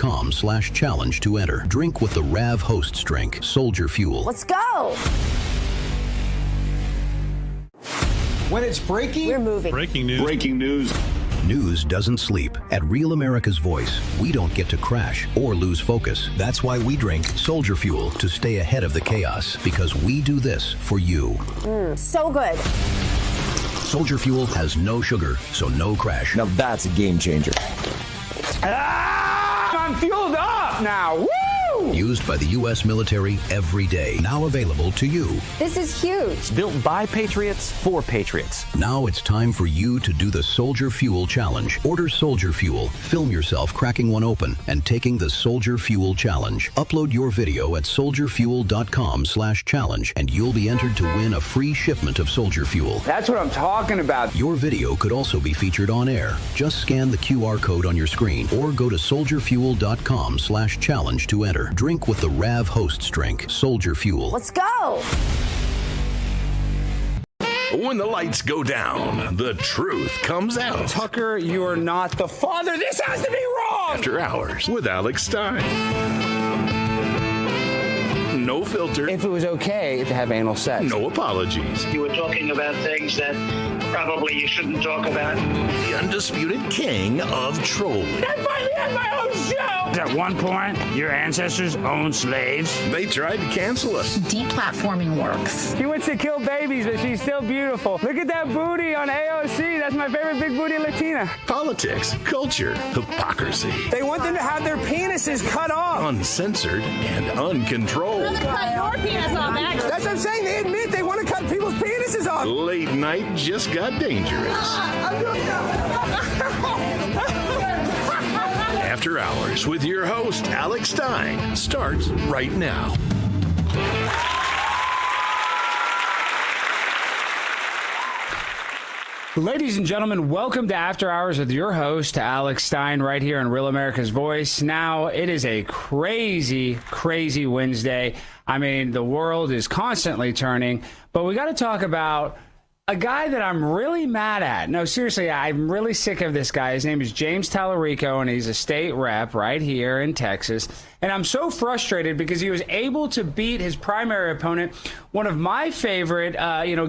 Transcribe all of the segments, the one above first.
soldierfuel.com/challenge to enter. Drink with the RAV hosts drink, Soldier Fuel. Let's go. When it's breaking, we're moving. Breaking news. Breaking news. News doesn't sleep. At Real America's Voice, we don't get to crash or lose focus. That's why we drink Soldier Fuel to stay ahead of the chaos, because we do this for you. So good. Soldier Fuel has no sugar, so no crash. Now that's a game changer. I'm fueled up now. Woo! Used by the U.S. military every day. Now available to you. This is huge. Built by Patriots for Patriots. Now it's time for you to do the Soldier Fuel Challenge. Order Soldier Fuel, film yourself cracking one open, and taking the Soldier Fuel Challenge. Upload your video at soldierfuel.com/challenge, and you'll be entered to win a free shipment of Soldier Fuel. That's what I'm talking about. Your video could also be featured on air. Just scan the QR code on your screen or go to soldierfuel.com/challenge to enter. Drink with the RAV hosts drink, Soldier Fuel. Let's go. When the lights go down, the truth comes out. Tucker, you are not the father. This has to be wrong. After Hours with Alex Stein. No filter. If it was okay to have anal sex. No apologies. You were talking about things that probably you shouldn't talk about. The undisputed king of trolling. I finally had my own show. At one point, your ancestors owned slaves. They tried to cancel us. Deplatforming works. She wants to kill babies, but she's still beautiful. Look at that booty on AOC. That's my favorite big booty Latina. Politics, culture, hypocrisy. They want them to have their penises cut off. Uncensored and uncontrolled. Cut your penis off, actually. That's what I'm saying. They admit they want to cut people's penises off. Late night just got dangerous. After Hours with your host, Alex Stein, starts right now. Ladies and gentlemen, welcome to After Hours with your host, Alex Stein, right here on Real America's Voice. Now, it is a crazy, crazy Wednesday. I mean, the world is constantly turning, but we got to talk about a guy that I'm really mad at. No, seriously, I'm really sick of this guy. His name is James Talarico, and he's a state rep right here in Texas. And I'm so frustrated because he was able to beat his primary opponent, one of my favorite,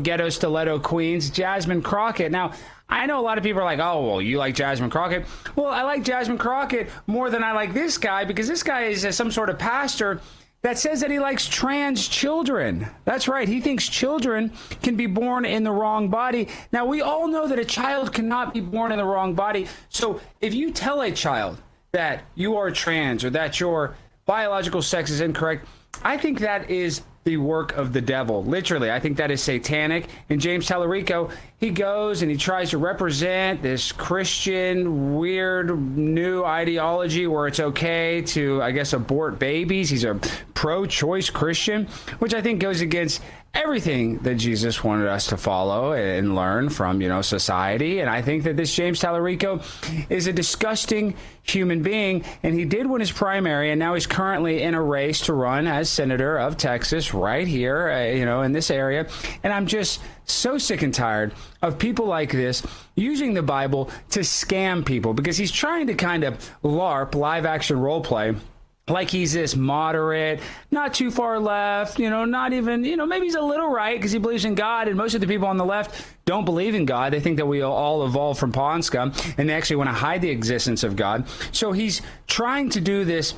ghetto stiletto queens, Jasmine Crockett. Now, I know a lot of people are like, oh, well, you like Jasmine Crockett. Well, I like Jasmine Crockett more than I like this guy because this guy is some sort of pastor that says that he likes trans children. That's right. He thinks children can be born in the wrong body. Now, we all know that a child cannot be born in the wrong body. So if you tell a child that you are trans or that your biological sex is incorrect, I think that is the work of the devil. Literally, I think that is satanic. And James Talarico, he goes and he tries to represent this Christian, weird, new ideology where it's okay to, I guess, abort babies. He's a pro-choice Christian, which I think goes against everything that Jesus wanted us to follow and learn from, society. And I think that this James Talarico is a disgusting human being, and he did win his primary, and now he's currently in a race to run as senator of Texas right here, in this area. And I'm just so sick and tired of people like this using the Bible to scam people, because he's trying to kind of LARP, live action role play, like he's this moderate, not too far left, not even, maybe he's a little right because he believes in God. And most of the people on the left don't believe in God. They think that we all evolved from pond scum, and they actually want to hide the existence of God. So he's trying to do this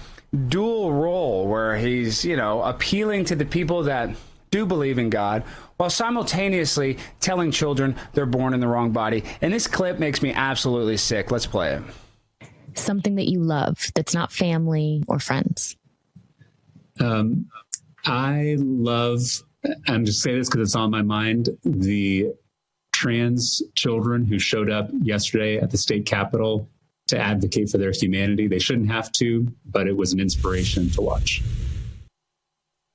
dual role where he's, appealing to the people that do believe in God while simultaneously telling children they're born in the wrong body. And this clip makes me absolutely sick. Let's play it. Something that you love that's not family or friends? I love, I'm just saying this because it's on my mind, the trans children who showed up yesterday at the state capitol to advocate for their humanity. They shouldn't have to, but it was an inspiration to watch.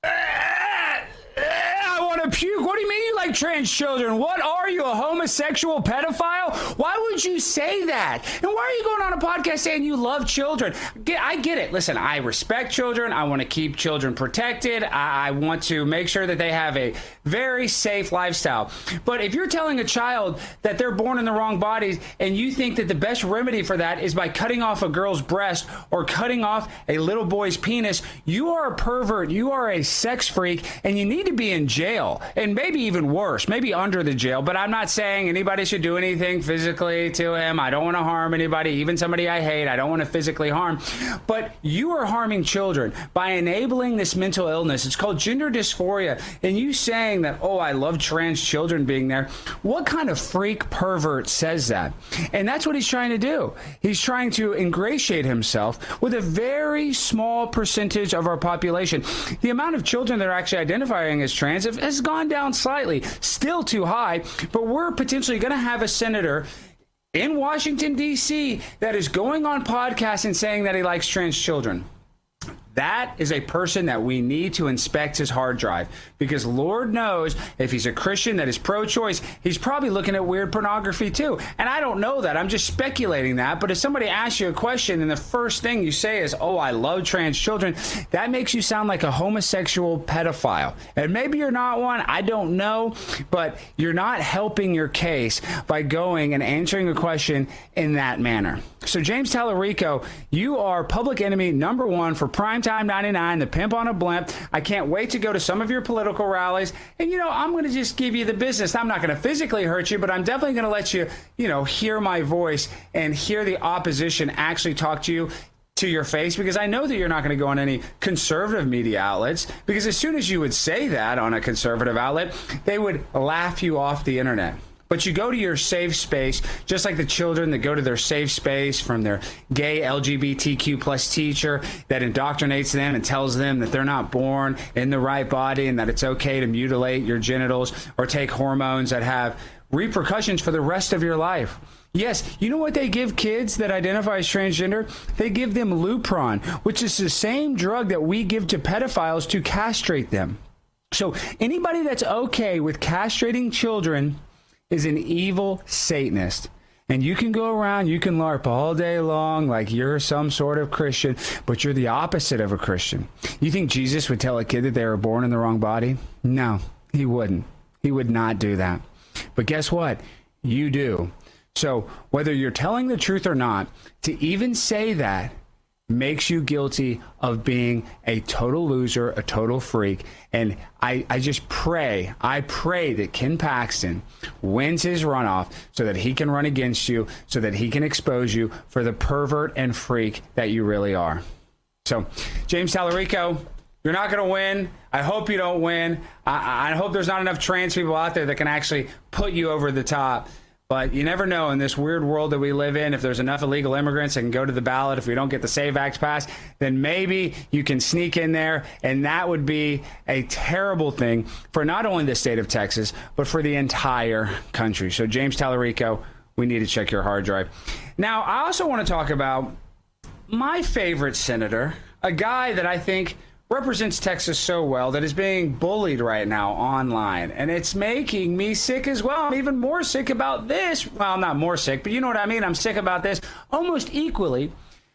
I want to puke. What do you mean you like like trans children. What are you, a homosexual pedophile? Why would you say that? And why are you going on a podcast saying you love children? I get it. Listen, I respect children. I want to keep children protected. I want to make sure that they have a very safe lifestyle. But if you're telling a child that they're born in the wrong bodies and you think that the best remedy for that is by cutting off a girl's breast or cutting off a little boy's penis, you are a pervert. You are a sex freak, and you need to be in jail, and maybe even worse, maybe under the jail. But I'm not saying anybody should do anything physically to him. I don't want to harm anybody, even somebody I hate. I don't want to physically harm. But you are harming children by enabling this mental illness. It's called gender dysphoria. And you saying that, oh, I love trans children being there. What kind of freak pervert says that? And that's what he's trying to do. He's trying to ingratiate himself with a very small percentage of our population. The amount of children that are actually identifying as trans has gone down slightly, still too high, but we're potentially going to have a senator in Washington, D.C. that is going on podcasts and saying that he likes trans children. That is a person that we need to inspect his hard drive, because Lord knows if he's a Christian that is pro-choice, he's probably looking at weird pornography too. And I don't know that. I'm just speculating that. But if somebody asks you a question and the first thing you say is, oh, I love trans children, that makes you sound like a homosexual pedophile. And maybe you're not one. I don't know. But you're not helping your case by going and answering a question in that manner. So James Talarico, you are public enemy number one for Primetime 99, the pimp on a blimp. I can't wait to go to some of your political rallies. And, I'm going to just give you the business. I'm not going to physically hurt you, but I'm definitely going to let you, hear my voice and hear the opposition actually talk to you to your face, because I know that you're not going to go on any conservative media outlets, because as soon as you would say that on a conservative outlet, they would laugh you off the internet. But you go to your safe space, just like the children that go to their safe space from their gay LGBTQ plus teacher that indoctrinates them and tells them that they're not born in the right body and that it's okay to mutilate your genitals or take hormones that have repercussions for the rest of your life. Yes, you know what they give kids that identify as transgender? They give them Lupron, which is the same drug that we give to pedophiles to castrate them. So anybody that's okay with castrating children is an evil Satanist. And you can go around, you can LARP all day long like you're some sort of Christian, but you're the opposite of a Christian. You think Jesus would tell a kid that they were born in the wrong body? No, he wouldn't. He would not do that. But guess what? You do. So whether you're telling the truth or not, to even say that makes you guilty of being a total loser, a total freak. And I just pray that Ken Paxton wins his runoff so that he can run against you, so that he can expose you for the pervert and freak that you really are. So, James Talarico, you're not going to win. I hope you don't win. I hope there's not enough trans people out there that can actually put you over the top. But you never know in this weird world that we live in. If there's enough illegal immigrants that can go to the ballot, if we don't get the SAVE Act passed, then maybe you can sneak in there. And that would be a terrible thing for not only the state of Texas, but for the entire country. So, James Talarico, we need to check your hard drive. Now, I also want to talk about my favorite senator, a guy that I think represents Texas so well, that is being bullied right now online. And it's making me sick as well. I'm even more sick about this. Well, I'm not more sick, but you know what I mean? I'm sick about this almost equally,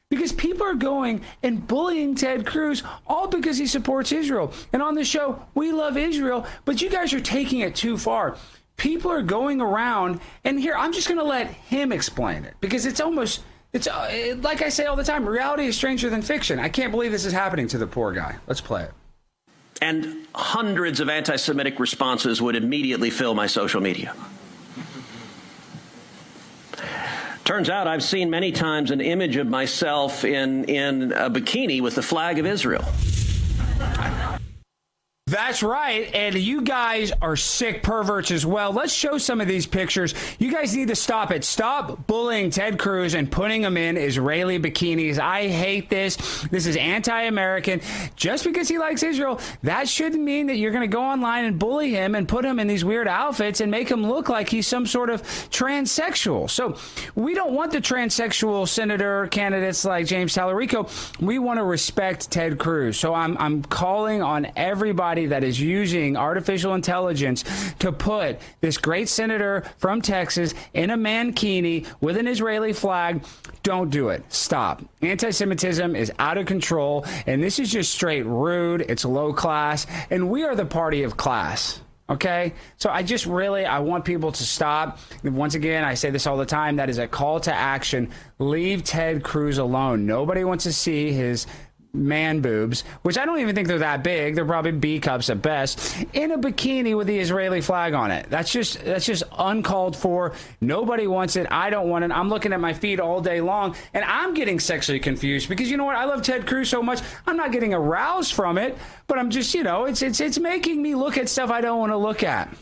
because people are going and bullying Ted Cruz all because he supports Israel. And on the show, we love Israel, but you guys are taking it too far. People are going around, and here, I'm just going to let him explain it, because it's like I say all the time, reality is stranger than fiction. I can't believe this is happening to the poor guy. Let's play it. And hundreds of anti-Semitic responses would immediately fill my social media. Turns out I've seen many times an image of myself in a bikini with the flag of Israel. That's right. And you guys are sick perverts as well. Let's show some of these pictures. You guys need to stop it. Stop bullying Ted Cruz and putting him in Israeli bikinis. I hate this. This is anti-American. Just because he likes Israel, that shouldn't mean that you're going to go online and bully him and put him in these weird outfits and make him look like he's some sort of transsexual. So we don't want the transsexual senator candidates like James Talarico. We want to respect Ted Cruz. So I'm calling on everybody anybody that is using artificial intelligence to put this great senator from Texas in a mankini with an Israeli flag, don't do it. Stop. Anti-Semitism is out of control, and this is just straight rude. It's low class, and we are the party of class. Okay? So I want people to stop. Once again, I say this all the time. That is a call to action. Leave Ted Cruz alone. Nobody wants to see his man boobs, which I don't even think they're that big. They're probably B cups at best, in a bikini with the Israeli flag on it. That's just uncalled for. Nobody wants it. I don't want it. I'm looking at my feed all day long, and I'm getting sexually confused because you know what? I love Ted Cruz so much. I'm not getting aroused from it, but I'm just, it's making me look at stuff I don't want to look at.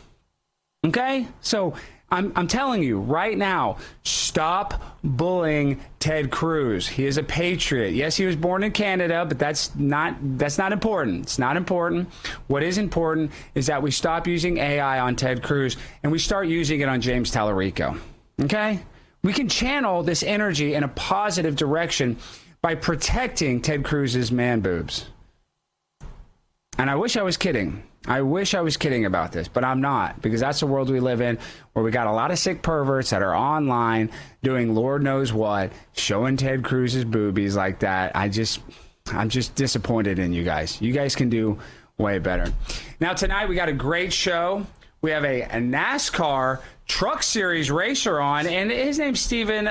Okay? So I'm telling you right now, stop bullying Ted Cruz. He is a patriot. Yes, he was born in Canada, but that's not important. It's not important. What is important is that we stop using AI on Ted Cruz and we start using it on James Talarico. Okay? We can channel this energy in a positive direction by protecting Ted Cruz's man boobs. And I wish I was kidding. I wish I was kidding about this, but I'm not, because that's the world we live in, where we got a lot of sick perverts that are online doing Lord knows what, showing Ted Cruz's boobies like that. I'm just disappointed in you guys. You guys can do way better. Now, tonight we got a great show. We have a NASCAR Truck Series racer on, and his name's Steven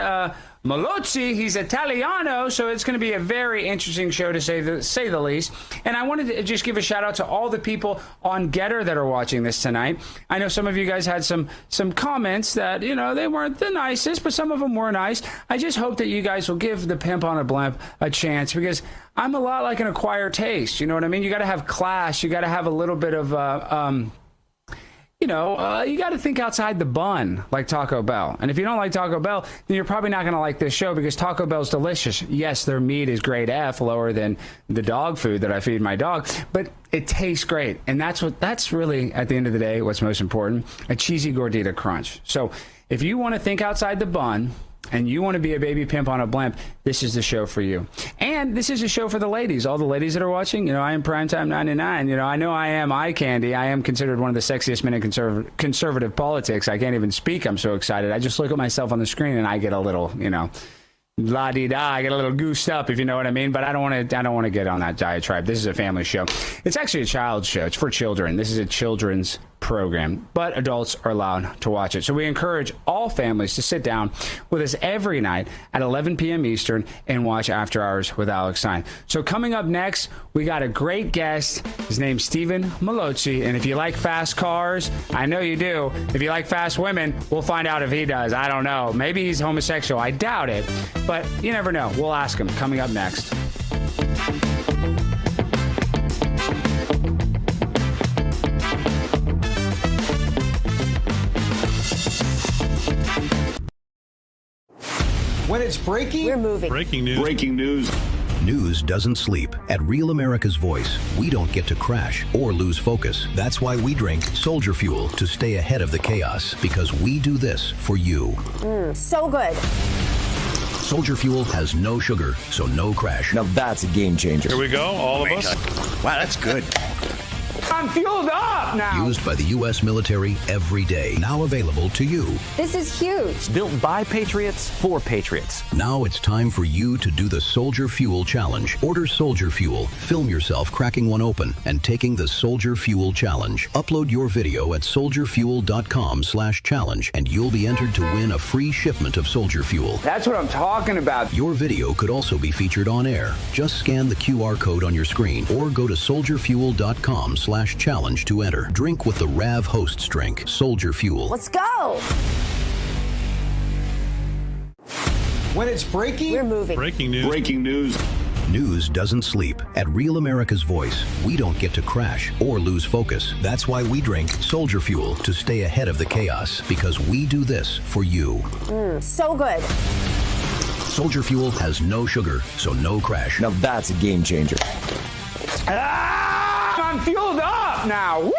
Malozzi. He's Italiano, so it's going to be a very interesting show to say the least. And I wanted to just give a shout out to all the people on Getter that are watching this tonight. I know some of you guys had some comments that, they weren't the nicest, but some of them were nice. I just hope that you guys will give the Pimp on a Blimp a chance, because I'm a lot like an acquired taste. You know what I mean? You got to have class. You got to have a little bit of you got to think outside the bun, like Taco Bell. And if you don't like Taco Bell, then you're probably not going to like this show, because Taco Bell's delicious. Yes, their meat is grade F, lower than the dog food that I feed my dog, but it tastes great. And that's really, at the end of the day, what's most important, a cheesy gordita crunch. So if you want to think outside the bun, and you want to be a baby pimp on a blimp, this is the show for you. And this is a show for the ladies. All the ladies that are watching, I am Primetime 99. I know I am eye candy. I am considered one of the sexiest men in conservative politics. I can't even speak. I'm so excited. I just look at myself on the screen and I get a little, la-di-da. I get a little goosed up, if you know what I mean. But I don't want to get on that diatribe. This is a family show. It's actually a child's show. It's for children. This is a children's program, but adults are allowed to watch it. So we encourage all families to sit down with us every night at 11 p.m. Eastern and watch After Hours with Alex Stein. So coming up next, we got a great guest. His name's Steven Malozzi. And if you like fast cars, I know you do. If you like fast women, we'll find out if he does. I don't know. Maybe he's homosexual. I doubt it. But you never know. We'll ask him. Coming up next. When it's breaking, we're moving. Breaking news. Breaking news. News doesn't sleep. At Real America's Voice, we don't get to crash or lose focus. That's why we drink Soldier Fuel, to stay ahead of the chaos, because we do this for you. So good. Soldier Fuel has no sugar, so no crash. Now that's a game changer. Here we go, all of us. Wow, that's good. I'm fueled up now. Used by the U.S. military every day. Now available to you. This is huge. Built by Patriots for Patriots. Now it's time for you to do the Soldier Fuel Challenge. Order Soldier Fuel, film yourself cracking one open, and taking the Soldier Fuel Challenge. Upload your video at soldierfuel.com/challenge, and you'll be entered to win a free shipment of Soldier Fuel. That's what I'm talking about. Your video could also be featured on air. Just scan the QR code on your screen or go to soldierfuel.com/challenge to enter. Drink with the Rav Hosts drink, Soldier Fuel. Let's go. When it's breaking, we're moving. Breaking news. Breaking news. News doesn't sleep. At Real America's Voice, we don't get to crash or lose focus. That's why we drink Soldier Fuel, to stay ahead of the chaos, because we do this for you. So good. Soldier Fuel has no sugar, so no crash. Now that's a game changer. I'm fueled up now. Woo!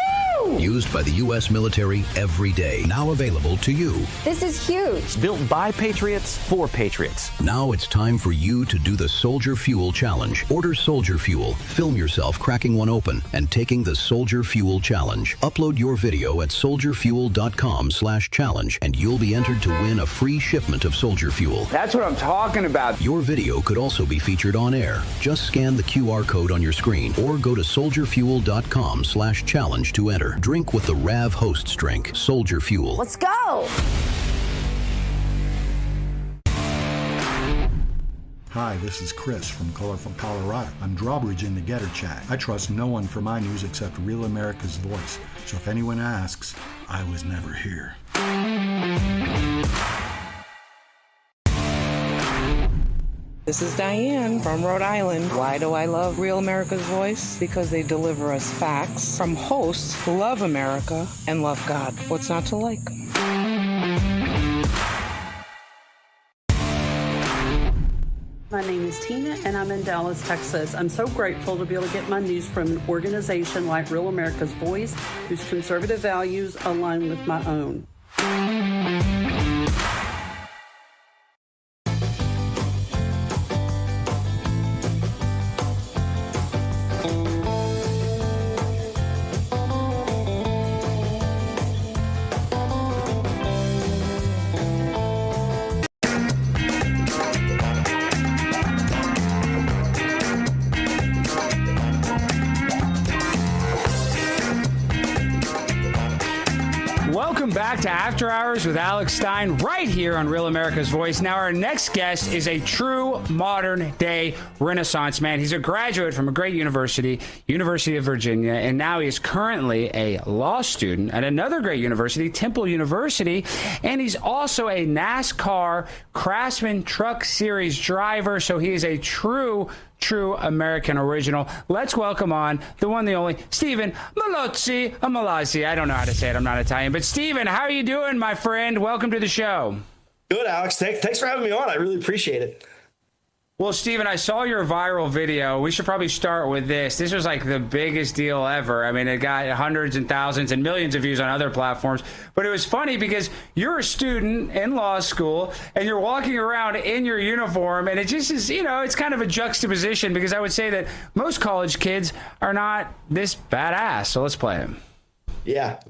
Used by the U.S. military every day. Now available to you. This is huge. Built by Patriots for Patriots. Now it's time for you to do the Soldier Fuel Challenge. Order Soldier Fuel, film yourself cracking one open, and taking the Soldier Fuel Challenge. Upload your video at soldierfuel.com/challenge, and you'll be entered to win a free shipment of Soldier Fuel. That's what I'm talking about. Your video could also be featured on air. Just scan the QR code on your screen or go to soldierfuel.com/challenge to enter. Drink with the Rav Hosts drink, Soldier Fuel. Let's go. Hi, this is Chris from Colorful, Colorado. I'm drawbridge in the Getter Chat. I trust no one for my news except Real America's Voice. So if anyone asks, I was never here. This is Diane from Rhode Island. Why do I love Real America's Voice? Because they deliver us facts from hosts who love America and love God. What's not to like? My name is Tina, and I'm in Dallas, Texas. I'm so grateful to be able to get my news from an organization like Real America's Voice, whose conservative values align with my own. Welcome back to After Hours with Alex Stein right here on Real America's Voice. Now, our next guest is a true modern-day Renaissance man. He's a graduate from a great university, University of Virginia, and now he is currently a law student at another great university, Temple University, and he's also a NASCAR Craftsman Truck Series driver, so he is a true American original. Let's welcome on the one, the only, Steven Malazzi. I don't know how to say it. I'm not Italian. But Steven, how are you doing, my friend? Welcome to the show. Good, Alex. Thanks for having me on. I really appreciate it. Well, Steven, I saw your viral video. We should probably start with this. This was like the biggest deal ever. I mean, it got hundreds and thousands and millions of views on other platforms. But it was funny because you're a student in law school and you're walking around in your uniform. And it just is, it's kind of a juxtaposition because I would say that most college kids are not this badass. So let's play him. Yeah.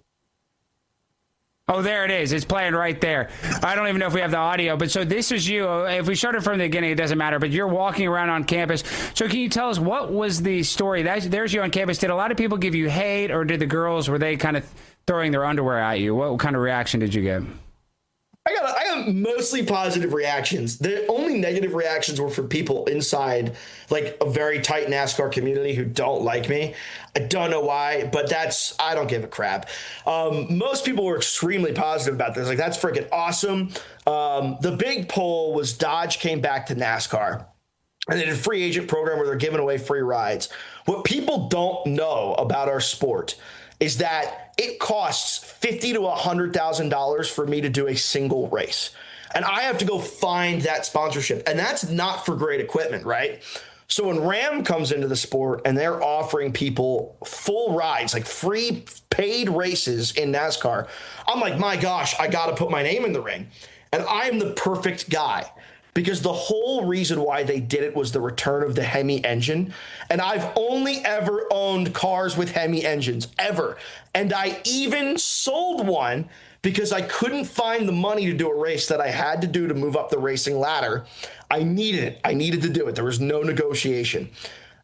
Oh, there it is. It's playing right there. I don't even know if we have the audio, but so this is you. If we started from the beginning, it doesn't matter, but you're walking around on campus. So can you tell us what was the story? There's you on campus. Did a lot of people give you hate, or did the girls, were they kind of throwing their underwear at you? What kind of reaction did you get? I got mostly positive reactions. The only negative reactions were from people inside like a very tight NASCAR community who don't like me. I don't know why, but I don't give a crap. Most people were extremely positive about this. Like, that's freaking awesome. The big poll was Dodge came back to NASCAR. And they did a free agent program where they're giving away free rides. What people don't know about our sport is that it costs $50,000 to $100,000 for me to do a single race. And I have to go find that sponsorship. And that's not for great equipment, right? So when Ram comes into the sport and they're offering people full rides, like free paid races in NASCAR, I'm like, my gosh, I got to put my name in the ring. And I'm the perfect guy. Because the whole reason why they did it was the return of the Hemi engine. And I've only ever owned cars with Hemi engines, ever. And I even sold one because I couldn't find the money to do a race that I had to do to move up the racing ladder. I needed it. I needed to do it. There was no negotiation.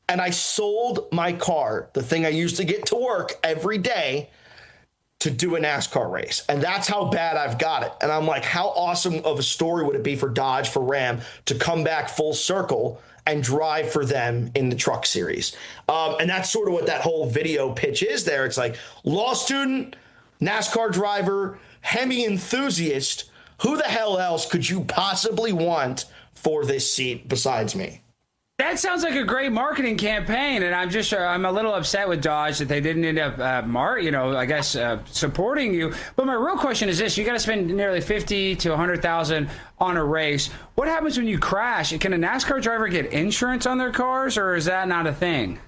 And I sold my car, the thing I used to get to work every day, to do a NASCAR race. And that's how bad I've got it. And I'm like, how awesome of a story would it be for Dodge, for Ram, to come back full circle and drive for them in the truck series? And that's sort of what that whole video pitch is there. It's like, law student, NASCAR driver, Hemi enthusiast, who the hell else could you possibly want for this seat besides me? That sounds like a great marketing campaign, and I'm a little upset with Dodge that they didn't end up, supporting you. But my real question is this: you got to spend nearly $50,000 to $100,000 on a race. What happens when you crash? Can a NASCAR driver get insurance on their cars, or is that not a thing?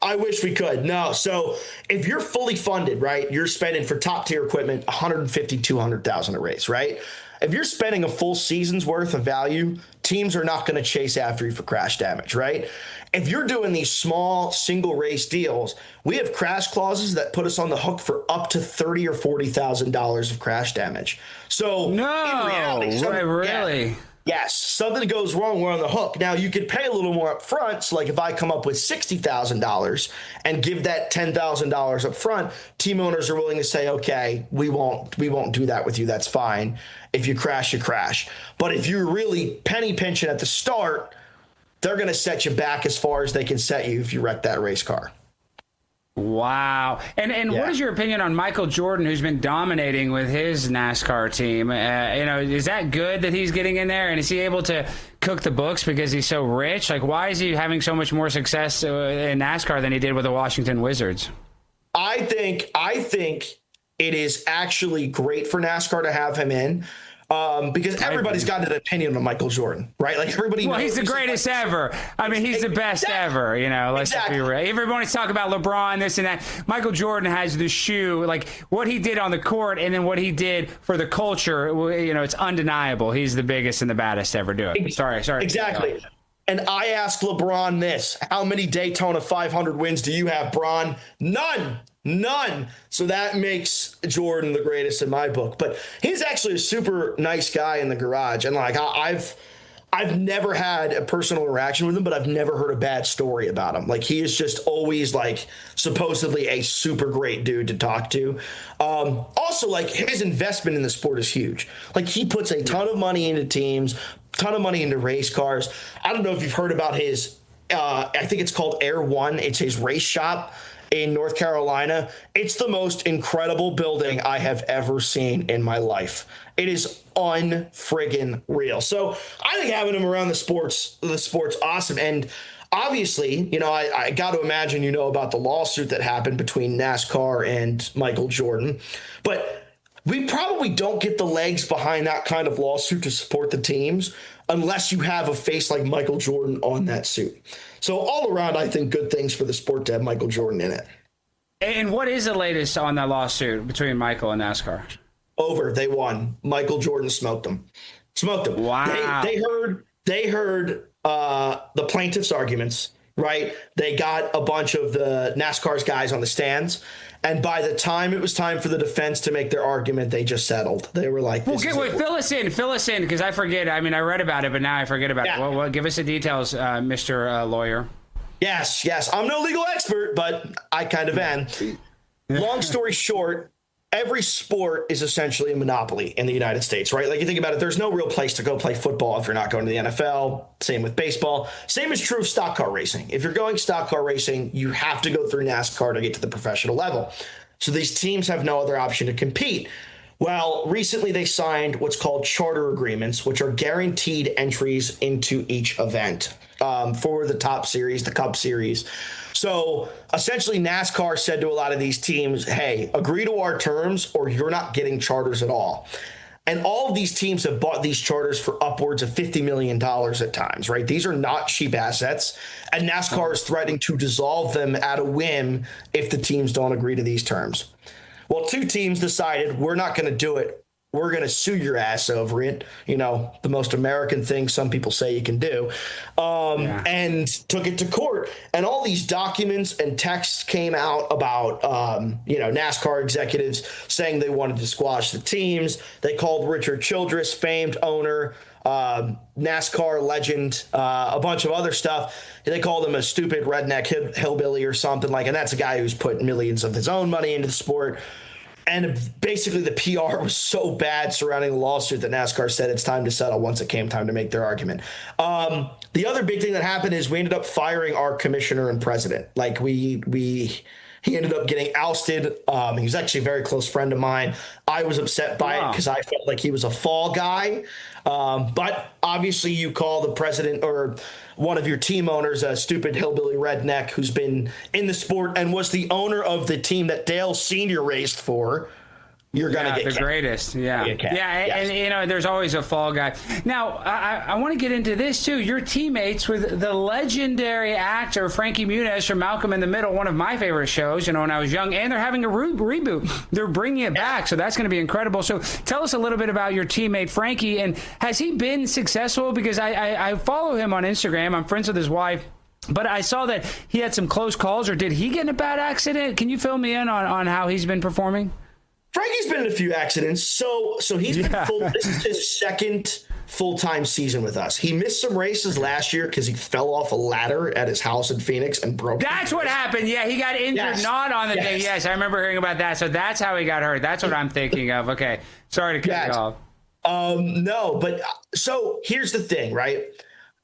I wish we could. No. So if you're fully funded, right, you're spending for top tier equipment, $150,000, $200,000 a race, right? If you're spending a full season's worth of value, teams are not going to chase after you for crash damage, right? If you're doing these small single race deals, we have crash clauses that put us on the hook for up to $30,000 or $40,000 of crash damage. So in reality, really? Yeah, yes, something goes wrong, we're on the hook. Now, you could pay a little more up front. So, like, if I come up with $60,000 and give that $10,000 up front, team owners are willing to say, okay, we won't do that with you. That's fine. If you crash, you crash. But if you're really penny pinching at the start, they're going to set you back as far as they can set you if you wreck that race car. Wow. And what is your opinion on Michael Jordan, who's been dominating with his NASCAR team? Is that good that he's getting in there? And is he able to cook the books because he's so rich? Like, why is he having so much more success in NASCAR than he did with the Washington Wizards? I think it is actually great for NASCAR to have him in. Because everybody's got an opinion on Michael Jordan, right? Like, everybody knows he's the greatest ever. I mean, he's the best ever, let's be real. Everybody's talking about LeBron, this and that. Michael Jordan has the shoe, like what he did on the court and then what he did for the culture, it's undeniable. He's the biggest and the baddest to ever do it. Sorry. Exactly. And I asked LeBron this, how many Daytona 500 wins do you have, Bron? None. So that makes Jordan the greatest in my book. But he's actually a super nice guy in the garage. And like, I've never had a personal interaction with him, but I've never heard a bad story about him. Like, he is just always like supposedly a super great dude to talk to. Also, like, his investment in the sport is huge. Like, he puts a ton of money into teams, ton of money into race cars. I don't know if you've heard about his, I think it's called Air One. It's his race shop in North Carolina. It's the most incredible building I have ever seen in my life. It is unfriggin' real. So I think having him around the sport's awesome. And obviously, I got to imagine about the lawsuit that happened between NASCAR and Michael Jordan. But we probably don't get the legs behind that kind of lawsuit to support the teams unless you have a face like Michael Jordan on that suit. So all around, I think good things for the sport to have Michael Jordan in it. And what is the latest on that lawsuit between Michael and NASCAR? Over. They won. Michael Jordan smoked them. Wow. They heard the plaintiff's arguments, right? They got a bunch of the NASCAR's guys on the stands. And by the time it was time for the defense to make their argument, they just settled. They were like, fill us in, because I forget. I mean, I read about it, but now I forget about it. Well, give us the details, Mr. Lawyer. Yes. I'm no legal expert, but I kind of am. Long story short, every sport is essentially a monopoly in the United States, right? Like, you think about it, there's no real place to go play football if you're not going to the NFL. Same with baseball. Same is true of stock car racing. If you're going stock car racing, you have to go through NASCAR to get to the professional level. So these teams have no other option to compete. Well, recently they signed what's called charter agreements, which are guaranteed entries into each event for the top series, the Cup Series. So essentially NASCAR said to a lot of these teams, hey, agree to our terms or you're not getting charters at all. And all of these teams have bought these charters for upwards of $50 million at times, right? These are not cheap assets. And NASCAR is threatening to dissolve them at a whim if the teams don't agree to these terms. Well, two teams decided we're not going to do it. We're going to sue your ass over it. The most American thing some people say you can do. And took it to court. And all these documents and texts came out about, NASCAR executives saying they wanted to squash the teams. They called Richard Childress, famed owner, NASCAR legend, a bunch of other stuff. They called him a stupid redneck hillbilly or something and that's a guy who's put millions of his own money into the sport. And basically the PR was so bad surrounding the lawsuit that NASCAR said it's time to settle once it came time to make their argument. The other big thing that happened is we ended up firing our commissioner and president. Like he ended up getting ousted. He was actually a very close friend of mine. I was upset by it because I felt like he was a fall guy. But obviously you call the president or one of your team owners a stupid hillbilly redneck who's been in the sport and was the owner of the team that Dale Sr. raced for. you're going to get the capped. greatest. Yeah. Yes. And there's always a fall guy. Now, I want to get into this too. You're teammates with the legendary actor Frankie Muniz from Malcolm in the Middle, one of my favorite shows, when I was young, and they're having a reboot. They're bringing it back, so that's going to be incredible. So tell us a little bit about your teammate Frankie, and has he been successful? Because I follow him on Instagram. I'm friends with his wife. But I saw that he had some close calls, or did he get in a bad accident? Can you fill me in on how he's been performing? Frankie's been in a few accidents, so he's been this is his second full-time season with us. He missed some races last year because he fell off a ladder at his house in Phoenix and broke. That's what happened. Yeah, he got injured, not on the thing. Yes, I remember hearing about that. So that's how he got hurt. That's what I'm thinking of. Okay, sorry to cut you off. No, but so here's the thing, right?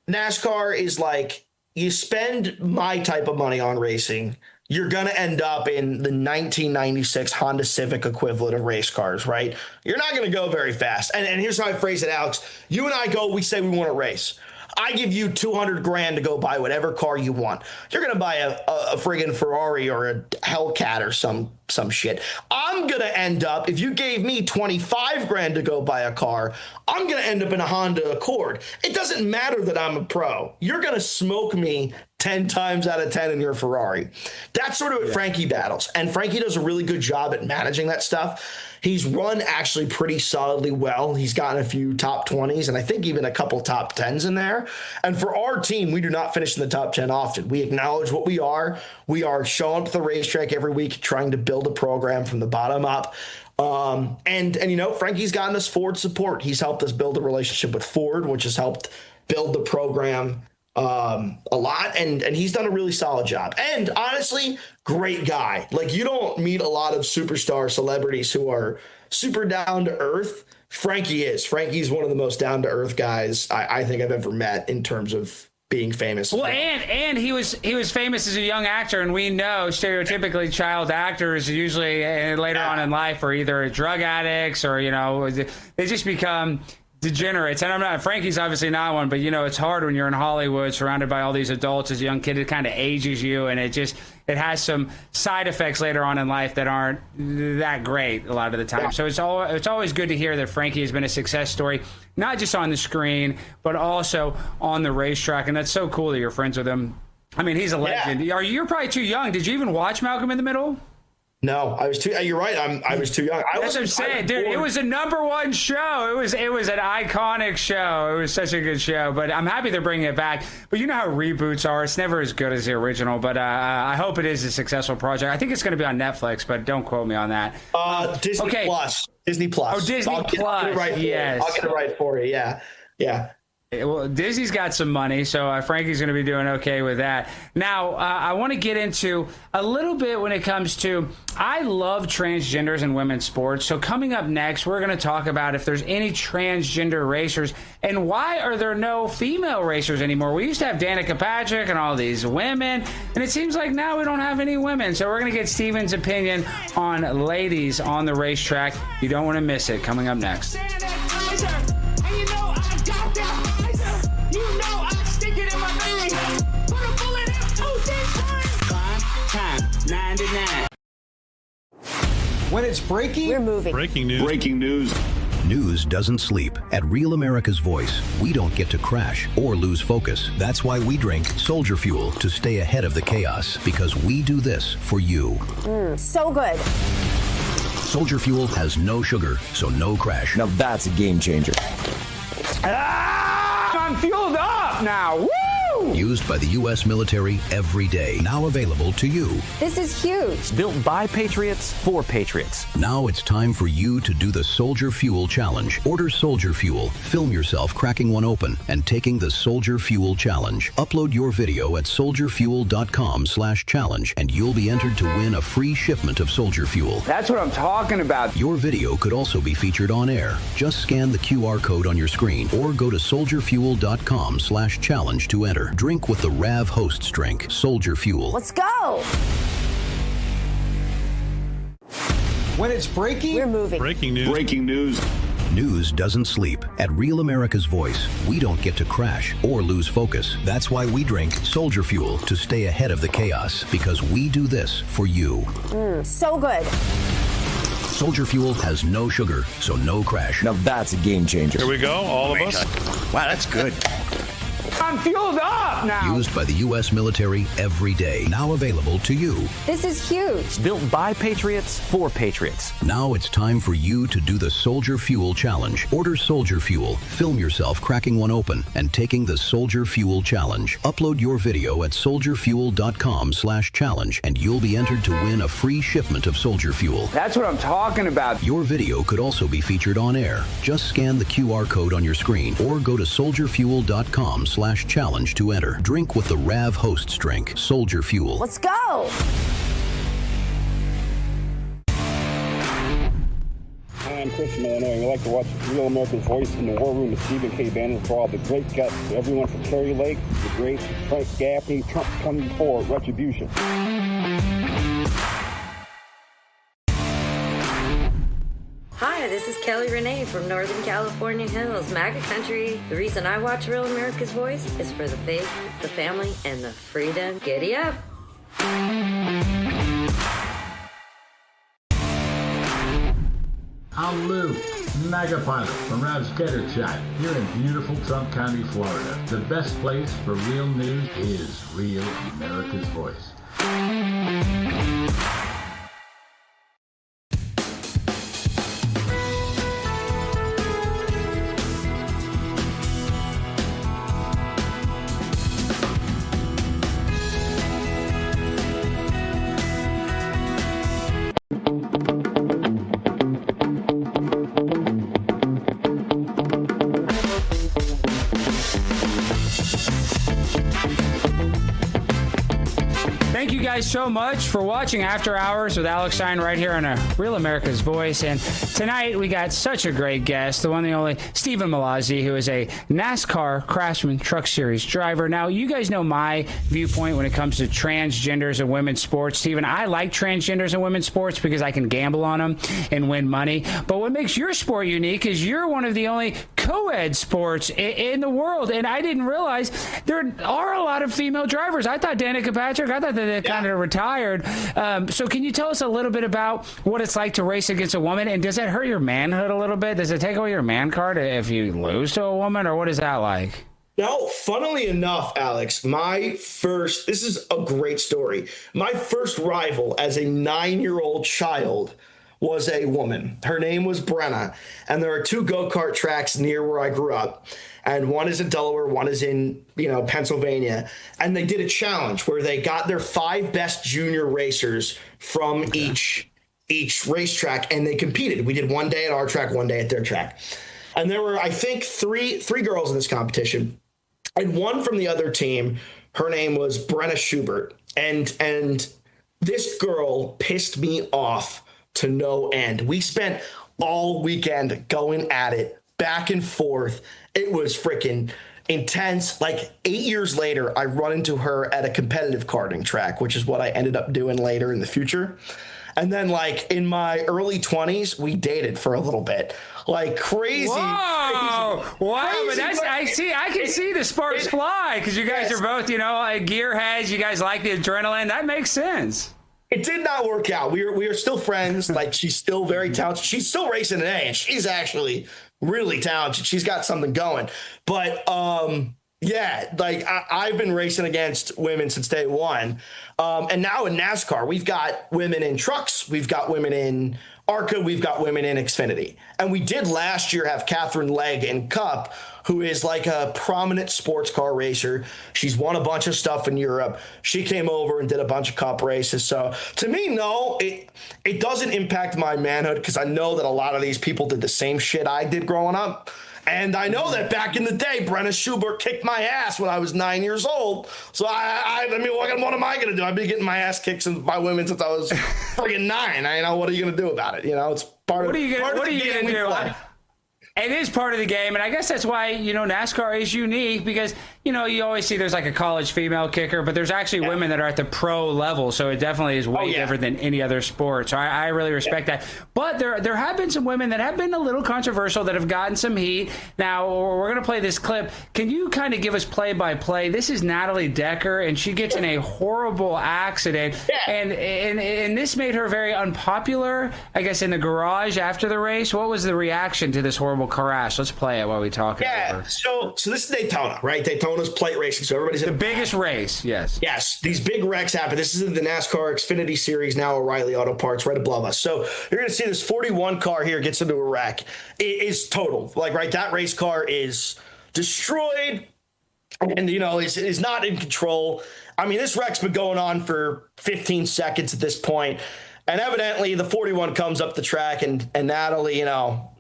NASCAR is like, you spend my type of money on racing, you're going to end up in the 1996 Honda Civic equivalent of race cars, right? You're not going to go very fast. And here's how I phrase it, Alex. You and I go, we say we want to race. I give you $200,000 to go buy whatever car you want. You're going to buy a friggin' Ferrari or a Hellcat or some shit. I'm going to end up, if you gave me $25,000 to go buy a car, I'm going to end up in a Honda Accord. It doesn't matter that I'm a pro. You're going to smoke me 10 times out of 10 in your Ferrari. That's sort of what Frankie battles. And Frankie does a really good job at managing that stuff. He's run actually pretty solidly well. He's gotten a few top 20s and I think even a couple top 10s in there. And for our team, we do not finish in the top 10 often. We acknowledge what we are. We are showing up to the racetrack every week, trying to build a program from the bottom up. And Frankie's gotten us Ford support. He's helped us build a relationship with Ford, which has helped build the program a lot, and he's done a really solid job. And honestly, great guy. Like, you don't meet a lot of superstar celebrities who are super down to earth. Frankie is. Frankie's one of the most down to earth guys I think I've ever met in terms of being famous. Well, and he was famous as a young actor, and we know stereotypically child actors usually later on in life are either drug addicts or they just become degenerates. And Frankie's obviously not one, but it's hard when you're in Hollywood surrounded by all these adults as a young kid. It kind of ages you, and it has some side effects later on in life that aren't that great a lot of the time. So it's always good to hear that Frankie has been a success story, not just on the screen, but also on the racetrack. And that's so cool that you're friends with him. I mean, he's a legend. You're probably too young. Did you even watch Malcolm in the Middle? No, I was too. You're right. I was too young. That's what I'm saying, dude. It was a #1 show. It was an iconic show. It was such a good show. But I'm happy they're bringing it back. But you know how reboots are. It's never as good as the original. But I hope it is a successful project. I think it's going to be on Netflix, but don't quote me on that. Disney Plus. Disney Plus. Oh, Disney Plus. Yes. I'll get it right for you. Yeah. Well, Disney's got some money, so Frankie's going to be doing okay with that. Now, I want to get into a little bit when it comes to, I love transgenders in women's sports. So coming up next, we're going to talk about if there's any transgender racers and why are there no female racers anymore. We used to have Danica Patrick and all these women, and it seems like now we don't have any women. So we're going to get Steven's opinion on ladies on the racetrack. You don't want to miss it. Coming up next. When it's breaking, we're moving. Breaking news. Breaking news. News doesn't sleep. At Real America's Voice, we don't get to crash or lose focus. That's why we drink Soldier Fuel to stay ahead of the chaos, because we do this for you. So good. Soldier Fuel has no sugar, so no crash. Now that's a game changer. I'm fueled up now. Woo! Used by the U.S. military every day. Now available to you. This is huge. Built by Patriots for Patriots. Now it's time for you to do the Soldier Fuel Challenge. Order Soldier Fuel, film yourself cracking one open, and taking the Soldier Fuel Challenge. Upload your video at soldierfuel.com/challenge, and you'll be entered to win a free shipment of Soldier Fuel. That's what I'm talking about. Your video could also be featured on air. Just scan the QR code on your screen or go to soldierfuel.com/challenge to enter. Drink with the Rav Hosts drink, Soldier Fuel. Let's go. When it's breaking, we're moving. Breaking news. Breaking news. News doesn't sleep. At Real America's Voice, we don't get to crash or lose focus. That's why we drink Soldier Fuel to stay ahead of the chaos, because we do this for you. So good. Soldier Fuel has no sugar, so no crash. Now that's a game changer. Here we go, all of us. Wow, that's good. I'm fueled up now. Used by the U.S. military every day. Now available to you. This is huge. Built by Patriots for Patriots. Now it's time for you to do the Soldier Fuel Challenge. Order Soldier Fuel, film yourself cracking one open, and taking the Soldier Fuel Challenge. Upload your video at soldierfuel.com/challenge, and you'll be entered to win a free shipment of Soldier Fuel. That's what I'm talking about. Your video could also be featured on air. Just scan the QR code on your screen or go to soldierfuel.com/challenge to enter. Drink with the Rav Hosts drink. Soldier Fuel. Let's go. Hi, I'm Chris from Illinois. We like to watch Real America's Voice in the War Room with Stephen K. Bannon for all the great guests. Everyone from Kerry Lake, the great Frank Gaffney, Trump coming forward, retribution. Hi, this is Kelly Renee from Northern California Hills, MAGA country. The reason I watch Real America's Voice is for the faith, the family, and the freedom. Giddy up! I'm Lou, MAGA pilot from Rav's Getter Chat here in beautiful Trump County, Florida. The best place for real news is Real America's Voice. Thank you guys so much for watching After Hours with Alex Stein right here on Real America's Voice. And tonight we got such a great guest, the one and the only Stephen Malazzi, who is a NASCAR Craftsman Truck Series driver. Now, you guys know my viewpoint when it comes to transgenders and women's sports. Stephen, I like transgenders and women's sports because I can gamble on them and win money. But what makes your sport unique is you're one of the only co-ed sports in the world. And I didn't realize there are a lot of female drivers. I thought Danica Patrick, I thought that they kind of retired. So can you tell us a little bit about what it's like to race against a woman? And does that hurt your manhood a little bit? Does it take away your man card if you lose to a woman, or what is that like? No, funnily enough, Alex, this is a great story. My first rival as a 9-year-old child was a woman. Her name was Brenna, and there are 2 go-kart tracks near where I grew up. And one is in Delaware, one is in, Pennsylvania. And they did a challenge where they got their 5 best junior racers from each racetrack, and they competed. We did one day at our track, one day at their track. And there were, I think, three girls in this competition. And one from the other team, her name was Brenna Schubert. And this girl pissed me off to no end. We spent all weekend going at it, back and forth. It was freaking intense. Like 8 years later, I run into her at a competitive karting track, which is what I ended up doing later in the future. And then, like, in my early 20s, we dated for a little bit. Like, crazy. Whoa! Wow, but that's, I can see the sparks fly, because you guys are both, gearheads. You guys like the adrenaline. That makes sense. It did not work out. We are still friends. Like, she's still very talented. She's still racing today, and she's actually really talented. She's got something going. But yeah, like I've been racing against women since day one. And now in NASCAR, we've got women in trucks. We've got women in ARCA. We've got women in Xfinity. And we did last year have Catherine Legg in Cup, who is like a prominent sports car racer. She's won a bunch of stuff in Europe. She came over and did a bunch of Cup races. So to me, no, it doesn't impact my manhood, because I know that a lot of these people did the same shit I did growing up. And I know that back in the day, Brenna Schubert kicked my ass when I was 9 years old. So I mean, what am I going to do? I've been getting my ass kicked by women since I was friggin' 9. What are you going to do about it? It's part of. What are you going to do? It is part of the game, and I guess that's why, NASCAR is unique because, you always see there's like a college female kicker, but there's actually women that are at the pro level, so it definitely is way different than any other sport. So I really respect that. But there have been some women that have been a little controversial that have gotten some heat. Now, we're going to play this clip. Can you kind of give us play-by-play? This is Natalie Decker, and she gets in a horrible accident, and this made her very unpopular, I guess, in the garage after the race. What was the reaction to this horrible crash? Let's play it while we talk it over. So this is Daytona, right? Daytona's plate racing, so everybody's the biggest race. Yes, these big wrecks happen. This is in the NASCAR Xfinity Series, now O'Reilly Auto Parts, right above us. So you're going to see this 41 car here gets into a wreck. It is total, that race car is destroyed, and is not in control. I mean, this wreck's been going on for 15 seconds at this point. And evidently, the 41 comes up the track, and Natalie,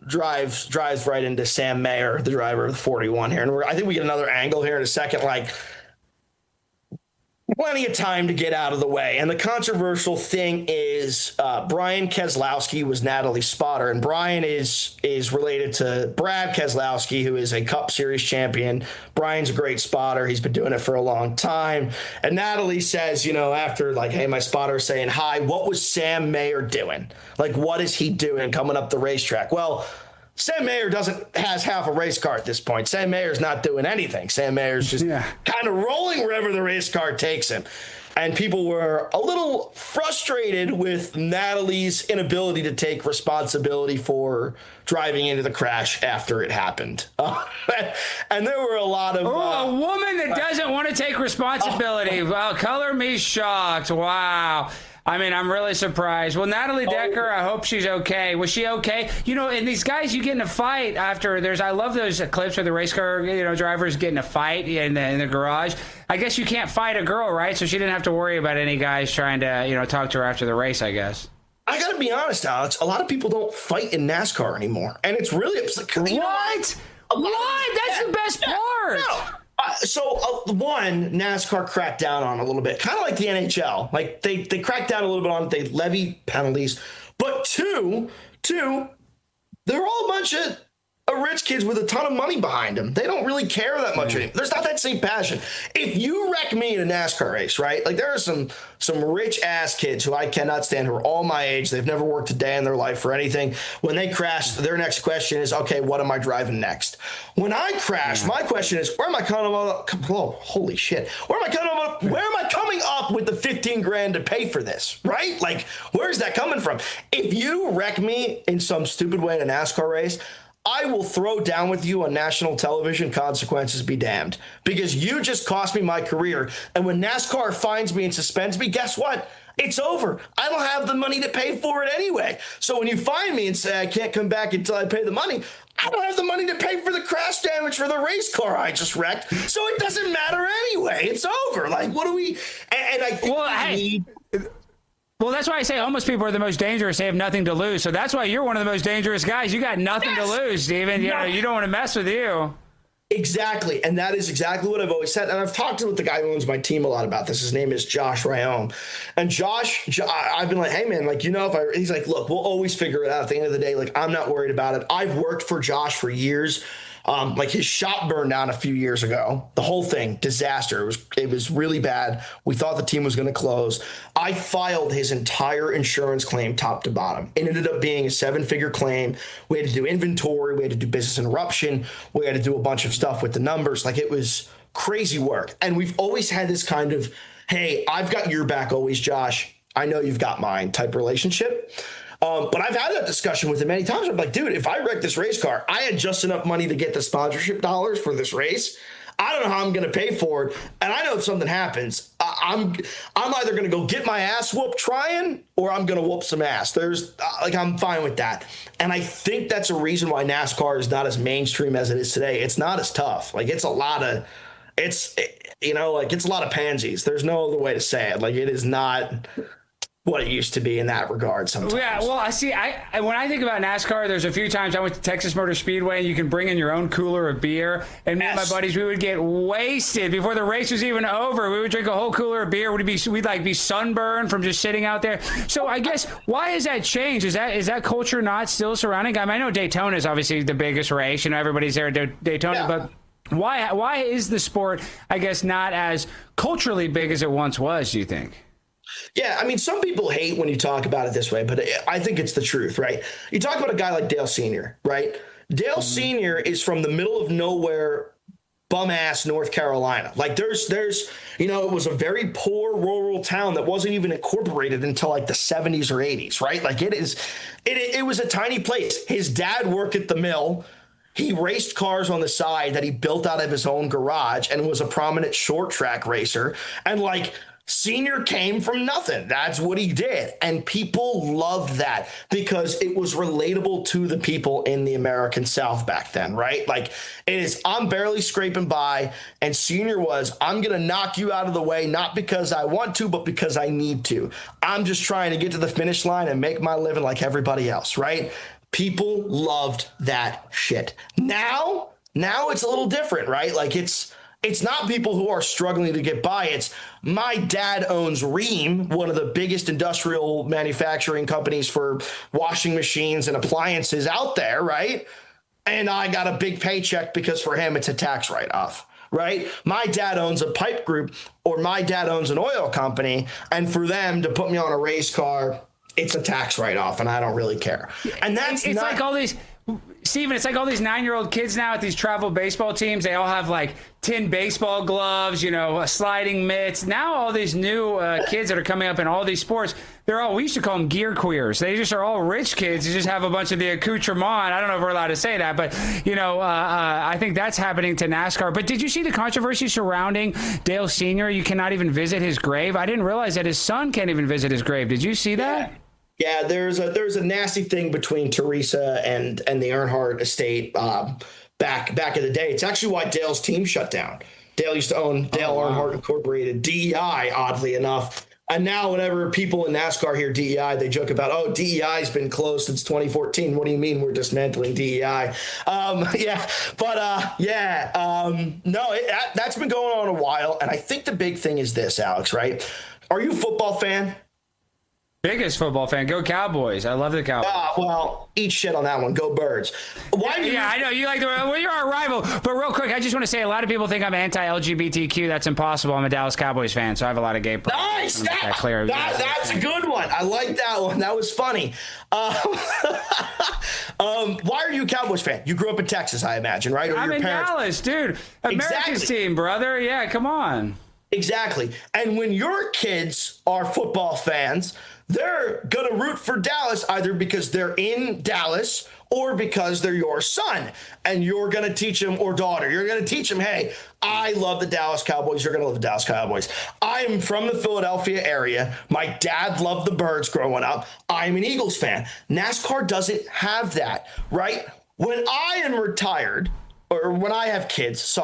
drives right into Sam Mayer, the driver of the 41 here. And I think we get another angle here in a second, plenty of time to get out of the way. And the controversial thing is Brian Keselowski was Natalie's spotter, and Brian is related to Brad Keselowski, who is a Cup Series champion. Brian's a great spotter. He's been doing it for a long time. And Natalie says, after hey, my spotter's saying hi, what was Sam Mayer doing? What is he doing coming up the racetrack? Well, Sam Mayer has half a race car at this point. Sam Mayer's not doing anything. Sam Mayer's just kind of rolling wherever the race car takes him. And people were a little frustrated with Natalie's inability to take responsibility for driving into the crash after it happened. And there were a lot of... a woman that doesn't want to take responsibility. Wow, color me shocked. Wow. I mean, I'm really surprised. Well, Natalie Decker, I hope she's okay. Was she okay? And these guys, you get in a fight after I love those clips where the race car, drivers get in a fight in the garage. I guess you can't fight a girl, right? So she didn't have to worry about any guys trying to, talk to her after the race, I guess. I got to be honest, Alex. A lot of people don't fight in NASCAR anymore. And it's really... What? That's the best part. No. One, NASCAR cracked down on a little bit, kind of like the NHL. They cracked down a little bit on it. They levy penalties. But two, they're all a bunch of rich kids with a ton of money behind them. They don't really care that much anymore. There's not that same passion. If you wreck me in a NASCAR race, right? There are some rich ass kids who I cannot stand, who are all my age. They've never worked a day in their life for anything. When they crash, their next question is, okay, what am I driving next? When I crash, my question is, where am I coming up? Oh, holy shit. Where am I coming up with the $15,000 to pay for this, right? Where's that coming from? If you wreck me in some stupid way in a NASCAR race, I will throw down with you on national television, consequences be damned, because you just cost me my career. And when NASCAR finds me and suspends me, guess what? It's over. I don't have the money to pay for it anyway. So when you find me and say I can't come back until I pay the money, I don't have the money to pay for the crash damage for the race car I just wrecked. So it doesn't matter anyway. It's over. What do we... And I think Well, that's why I say homeless people are the most dangerous. They have nothing to lose. So that's why you're one of the most dangerous guys. You got nothing to lose, Steven. You don't want to mess with you. Exactly. And that is exactly what I've always said. And I've talked with the guy who owns my team a lot about this. His name is Josh Ryome. And Josh, I've been like, hey, man, he's like, look, we'll always figure it out at the end of the day. I'm not worried about it. I've worked for Josh for years. His shop burned down a few years ago. The whole thing, disaster. It was really bad. We thought the team was going to close. I filed his entire insurance claim top to bottom. It ended up being a 7-figure claim. We had to do inventory. We had to do business interruption. We had to do a bunch of stuff with the numbers. It was crazy work. And we've always had this kind of, hey, I've got your back always, Josh. I know you've got mine type relationship. But I've had that discussion with him many times. I'm like, dude, if I wreck this race car, I had just enough money to get the sponsorship dollars for this race. I don't know how I'm going to pay for it. And I know if something happens, I'm either going to go get my ass whooped trying, or I'm going to whoop some ass. I'm fine with that. And I think that's a reason why NASCAR is not as mainstream as it is today. It's not as tough. It's a lot of pansies. There's no other way to say it. It is not what it used to be in that regard sometimes. Yeah, well, I see. When I think about NASCAR, there's a few times I went to Texas Motor Speedway, and you can bring in your own cooler of beer. And me and my buddies, we would get wasted before the race was even over. We would drink a whole cooler of beer. We'd be sunburned from just sitting out there. So I guess why has that changed? Is that culture not still surrounding? I know Daytona is obviously the biggest race. You know, everybody's there at Daytona, but why is the sport, I guess, not as culturally big as it once was? Do you think? Yeah, I mean, some people hate when you talk about it this way, but I think it's the truth, right? You talk about a guy like Dale Sr., right? Dale Sr. is from the middle of nowhere, bum-ass North Carolina. Like, there's, it was a very poor rural town that wasn't even incorporated until like the 70s or 80s, right? Like, it was a tiny place. His dad worked at the mill. He raced cars on the side that he built out of his own garage and was a prominent short track racer. And like, Senior came from nothing. That's what he did. And people loved that because it was relatable to the people in the American South back then, right? Like, I'm barely scraping by, and Senior was, I'm going to knock you out of the way, not because I want to, but because I need to. I'm just trying to get to the finish line and make my living like everybody else, right? People loved that shit. Now it's a little different, right? Like, it's not people who are struggling to get by. It's my dad owns Rheem, one of the biggest industrial manufacturing companies for washing machines and appliances out there, right? And I got a big paycheck because for him, it's a tax write-off, right? My dad owns a pipe group, or my dad owns an oil company. And for them to put me on a race car, it's a tax write-off, and I don't really care. And it's like all these... Steven, it's like all these 9-year-old kids now at these travel baseball teams. They all have like tin baseball gloves, sliding mitts. Now all these new kids that are coming up in all these sports, we used to call them gear queers. They just are all rich kids who just have a bunch of the accoutrement. I don't know if we're allowed to say that, but, I think that's happening to NASCAR. But did you see the controversy surrounding Dale Sr.? You cannot even visit his grave. I didn't realize that his son can't even visit his grave. Did you see that? Yeah, there's a nasty thing between Teresa and the Earnhardt estate back in the day. It's actually why Dale's team shut down. Dale used to own Dale Earnhardt Incorporated, DEI, oddly enough. And now whenever people in NASCAR hear DEI, they joke about, DEI's been closed since 2014. What do you mean we're dismantling DEI? No, that's been going on a while. And I think the big thing is this, Alex, right? Are you a football fan? Biggest football fan. Go Cowboys. I love the Cowboys. Well, eat shit on that one. Go Birds. I know. You like you're our rival. But real quick, I just want to say a lot of people think I'm anti-LGBTQ. That's impossible. I'm a Dallas Cowboys fan, so I have a lot of gay pride. Nice. That's a good one. I like that one. That was funny. Why are you a Cowboys fan? You grew up in Texas, I imagine, right? Or I'm in Dallas, dude. America's team, brother. Yeah, come on. Exactly. And when your kids are football fans, they're going to root for Dallas either because they're in Dallas or because they're your son. And you're going to teach them, or daughter, you're going to teach them, hey, I love the Dallas Cowboys. You're going to love the Dallas Cowboys. I'm from the Philadelphia area. My dad loved the Birds growing up. I'm an Eagles fan. NASCAR doesn't have that, right? When I am retired, or when I have kids,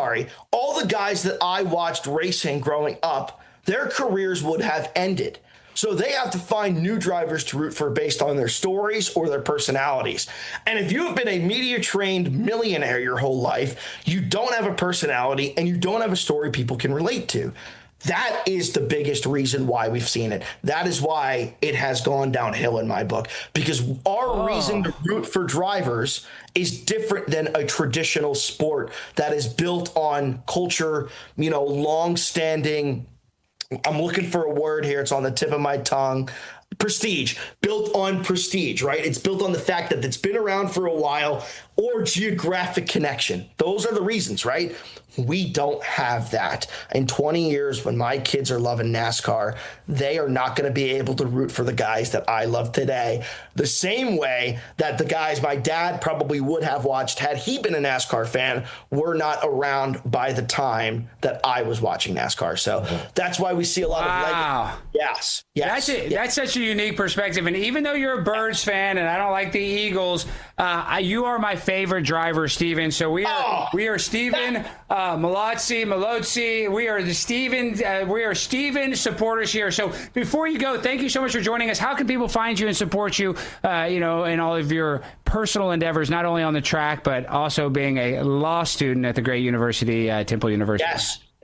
all the guys that I watched racing growing up, their careers would have ended. So they have to find new drivers to root for based on their stories or their personalities. And if you have been a media-trained millionaire your whole life, you don't have a personality and you don't have a story people can relate to. That is the biggest reason why we've seen it. That is why it has gone downhill in my book, because our reason to root for drivers is different than a traditional sport that is built on culture, long-standing. I'm looking for a word here. It's on the tip of my tongue. Prestige, built on prestige, right? It's built on the fact that it's been around for a while, or geographic connection. Those are the reasons, right? We don't have that. In 20 years, when my kids are loving NASCAR, they are not going to be able to root for the guys that I love today, the same way that the guys my dad probably would have watched had he been a NASCAR fan were not around by the time that I was watching NASCAR. So that's why we see a lot of Yes. That's it. That's such a unique perspective. And even though you're a Birds fan and I don't like the Eagles, you are my favorite driver, Steven. So we are Steven Malozzi. We are the Steven supporters here. So before you go, thank you so much for joining us. How can people find you and support you, in all of your personal endeavors, not only on the track, but also being a law student at the great university, Temple University?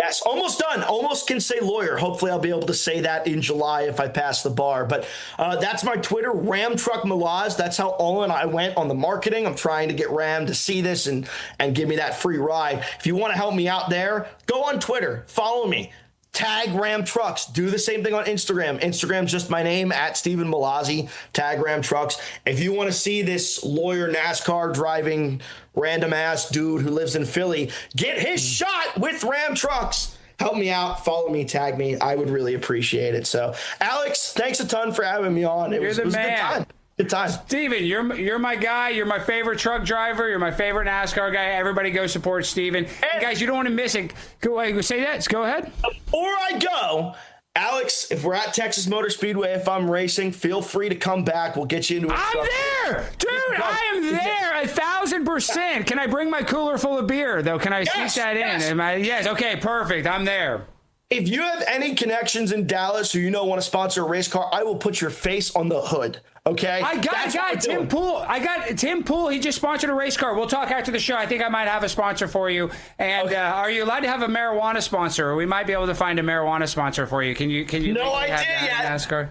Yes, almost done. Almost can say lawyer. Hopefully I'll be able to say that in July if I pass the bar. But that's my Twitter, Ram Truck Malaz. That's how Olin and I went on the marketing. I'm trying to get Ram to see this and give me that free ride. If you want to help me out there, go on Twitter. Follow me. Tag Ram Trucks. Do the same thing on Instagram. Instagram's just my name, at Steven Malazzi. Tag Ram Trucks. If you want to see this lawyer NASCAR driving random ass dude who lives in Philly get his shot with Ram Trucks, help me out. Follow me. Tag me. I would really appreciate it. So, Alex, thanks a ton for having me on. It was a good time. Good time. Steven, you're my guy. You're my favorite truck driver. You're my favorite NASCAR guy. Everybody go support Steven. And guys, you don't want to miss it. Go say that. Go ahead. Before I go, Alex, if we're at Texas Motor Speedway, if I'm racing, feel free to come back. We'll get you into a I'm there! Dude, I am there 1,000%. Can I bring my cooler full of beer, though? Can I sneak that in? Yes, okay, perfect. I'm there. If you have any connections in Dallas or want to sponsor a race car, I will put your face on the hood. Okay. I got Tim Pool. I got Tim Pool. He just sponsored a race car. We'll talk after the show. I think I might have a sponsor for you. And are you allowed to have a marijuana sponsor? We might be able to find a marijuana sponsor for you. Can you? No idea yet. NASCAR.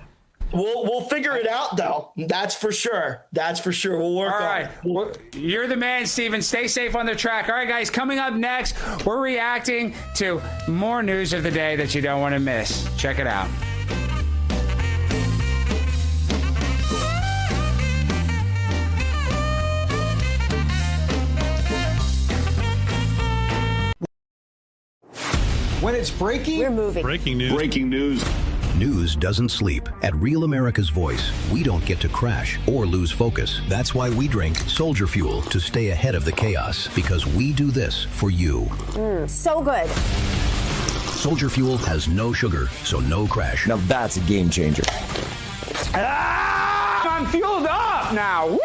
We'll figure it out though. That's for sure. We'll work on it. All right. Well, you're the man, Steven. Stay safe on the track. All right, guys. Coming up next, we're reacting to more news of the day that you don't want to miss. Check it out. When it's breaking, we're moving. Breaking news. News doesn't sleep. At Real America's Voice, we don't get to crash or lose focus. That's why we drink Soldier Fuel to stay ahead of the chaos, because we do this for you. So good. Soldier Fuel has no sugar, so no crash. Now that's a game changer. I'm fueled up now. Woo!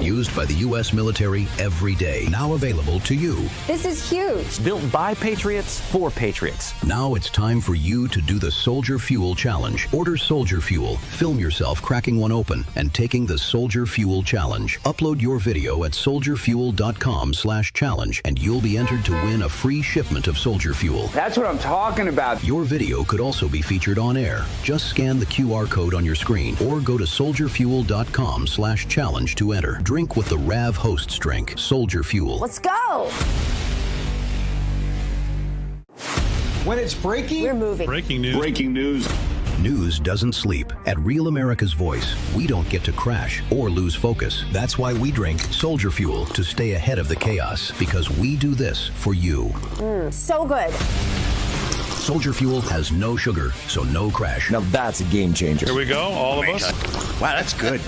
Used by the U.S. military every day. Now available to you. This is huge. Built by Patriots for Patriots. Now it's time for you to do the Soldier Fuel Challenge. Order Soldier Fuel, film yourself cracking one open, and taking the Soldier Fuel Challenge. Upload your video at soldierfuel.com/challenge, and you'll be entered to win a free shipment of Soldier Fuel. That's what I'm talking about. Your video could also be featured on air. Just scan the QR code on your screen or go to soldierfuel.com/challenge to enter. Drink with the RAV hosts drink, Soldier Fuel. Let's go. when it's breaking, we're moving. Breaking news. News doesn't sleep. At Real America's Voice, we don't get to crash or lose focus. That's why we drink Soldier Fuel to stay ahead of the chaos, because we do this for you. So good. Soldier Fuel has no sugar, so no crash. Now that's a game changer. Here we go, all of us. Wow, that's good.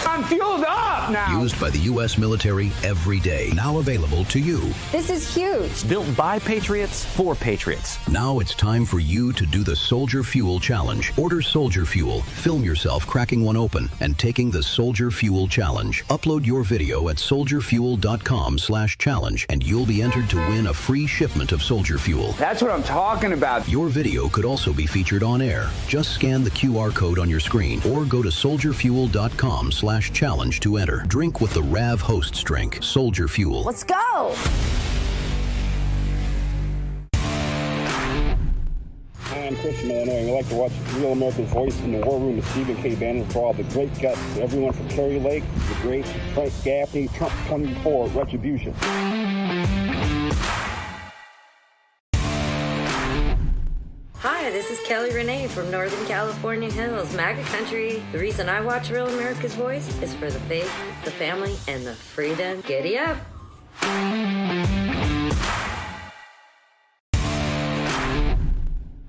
I'm fueled up now. Used by the U.S. military every day. Now available to you. This is huge. Built by Patriots for Patriots. Now it's time for you to do the Soldier Fuel Challenge. Order Soldier Fuel, film yourself cracking one open, and taking the Soldier Fuel Challenge. Upload your video at soldierfuel.com/challenge, and you'll be entered to win a free shipment of Soldier Fuel. That's what I'm talking about. Your video could also be featured on air. Just scan the QR code on your screen or go to soldierfuel.com/challenge to enter. Drink with the RAV hosts drink, Soldier Fuel. Let's go. Hi, I'm Chris from Illinois. We like to watch Real America's Voice in the War Room with Stephen K. Bannon for all the great guests. Everyone from Kerry Lake, the great Frank Gaffney, Trump 24, Retribution. Hi, this is Kelly Renee from Northern California Hills, MAGA country. The reason I watch Real America's Voice is for the faith, the family, and the freedom. Giddy up.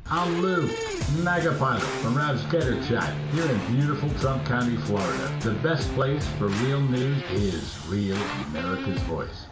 I'm Lou, MAGA pilot from Rav's Getter Chat, here in beautiful Trump County, Florida. The best place for real news is Real America's Voice.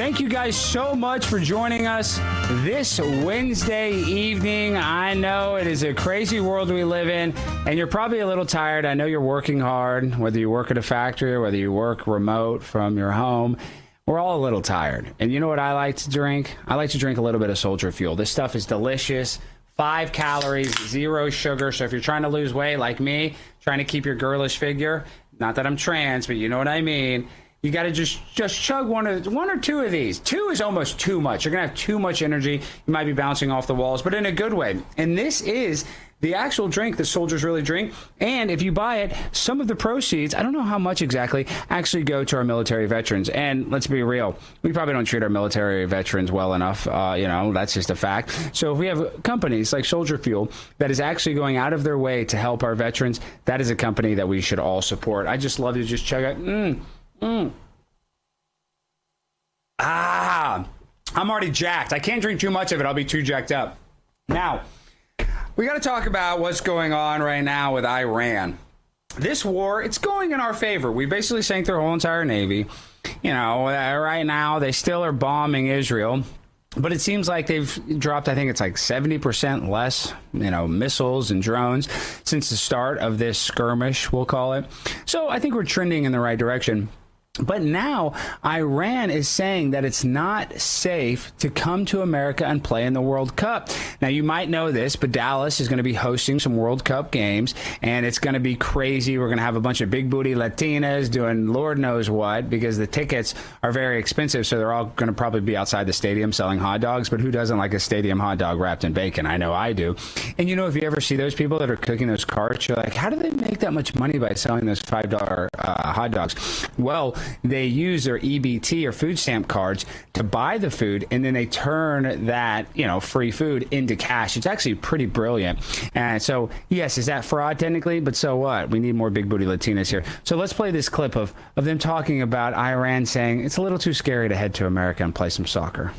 Thank you guys so much for joining us this Wednesday evening. I know it is a crazy world we live in, and you're probably a little tired. I know you're working hard, whether you work at a factory or whether you work remote from your home. We're all a little tired. And you know what I like to drink? I like to drink a little bit of Soldier Fuel. This stuff is delicious. 5 calories, 0 sugar. So if you're trying to lose weight like me, trying to keep your girlish figure, not that I'm trans, but you know what I mean, you got to just chug one or two of these. 2 is almost too much. You're going to have too much energy. You might be bouncing off the walls, but in a good way. And this is the actual drink that soldiers really drink. And if you buy it, some of the proceeds, I don't know how much exactly, actually go to our military veterans. And let's be real, we probably don't treat our military veterans well enough. That's just a fact. So if we have companies like Soldier Fuel that is actually going out of their way to help our veterans, that is a company that we should all support. I just love to just chug it. I'm already jacked. I can't drink too much of it. I'll be too jacked up. Now, we got to talk about what's going on right now with Iran. This war, it's going in our favor. We basically sank their whole entire Navy. Right now, they still are bombing Israel. But it seems like they've dropped, I think it's like 70% less, missiles and drones since the start of this skirmish, we'll call it. So I think we're trending in the right direction. But now Iran is saying that it's not safe to come to America and play in the World Cup. Now, you might know this, but Dallas is going to be hosting some World Cup games, and it's going to be crazy. We're going to have a bunch of big booty Latinas doing Lord knows what, because the tickets are very expensive, so they're all going to probably be outside the stadium selling hot dogs. But who doesn't like a stadium hot dog wrapped in bacon? I know I do. And if you ever see those people that are cooking those carts, you're like, how do they make that much money by selling those $5 hot dogs? Well, they use their EBT or food stamp cards to buy the food, and then they turn that, free food into cash. It's actually pretty brilliant. And so, yes, is that fraud technically? But so what? We need more big booty Latinas here. So let's play this clip of them talking about Iran saying it's a little too scary to head to America and play some soccer.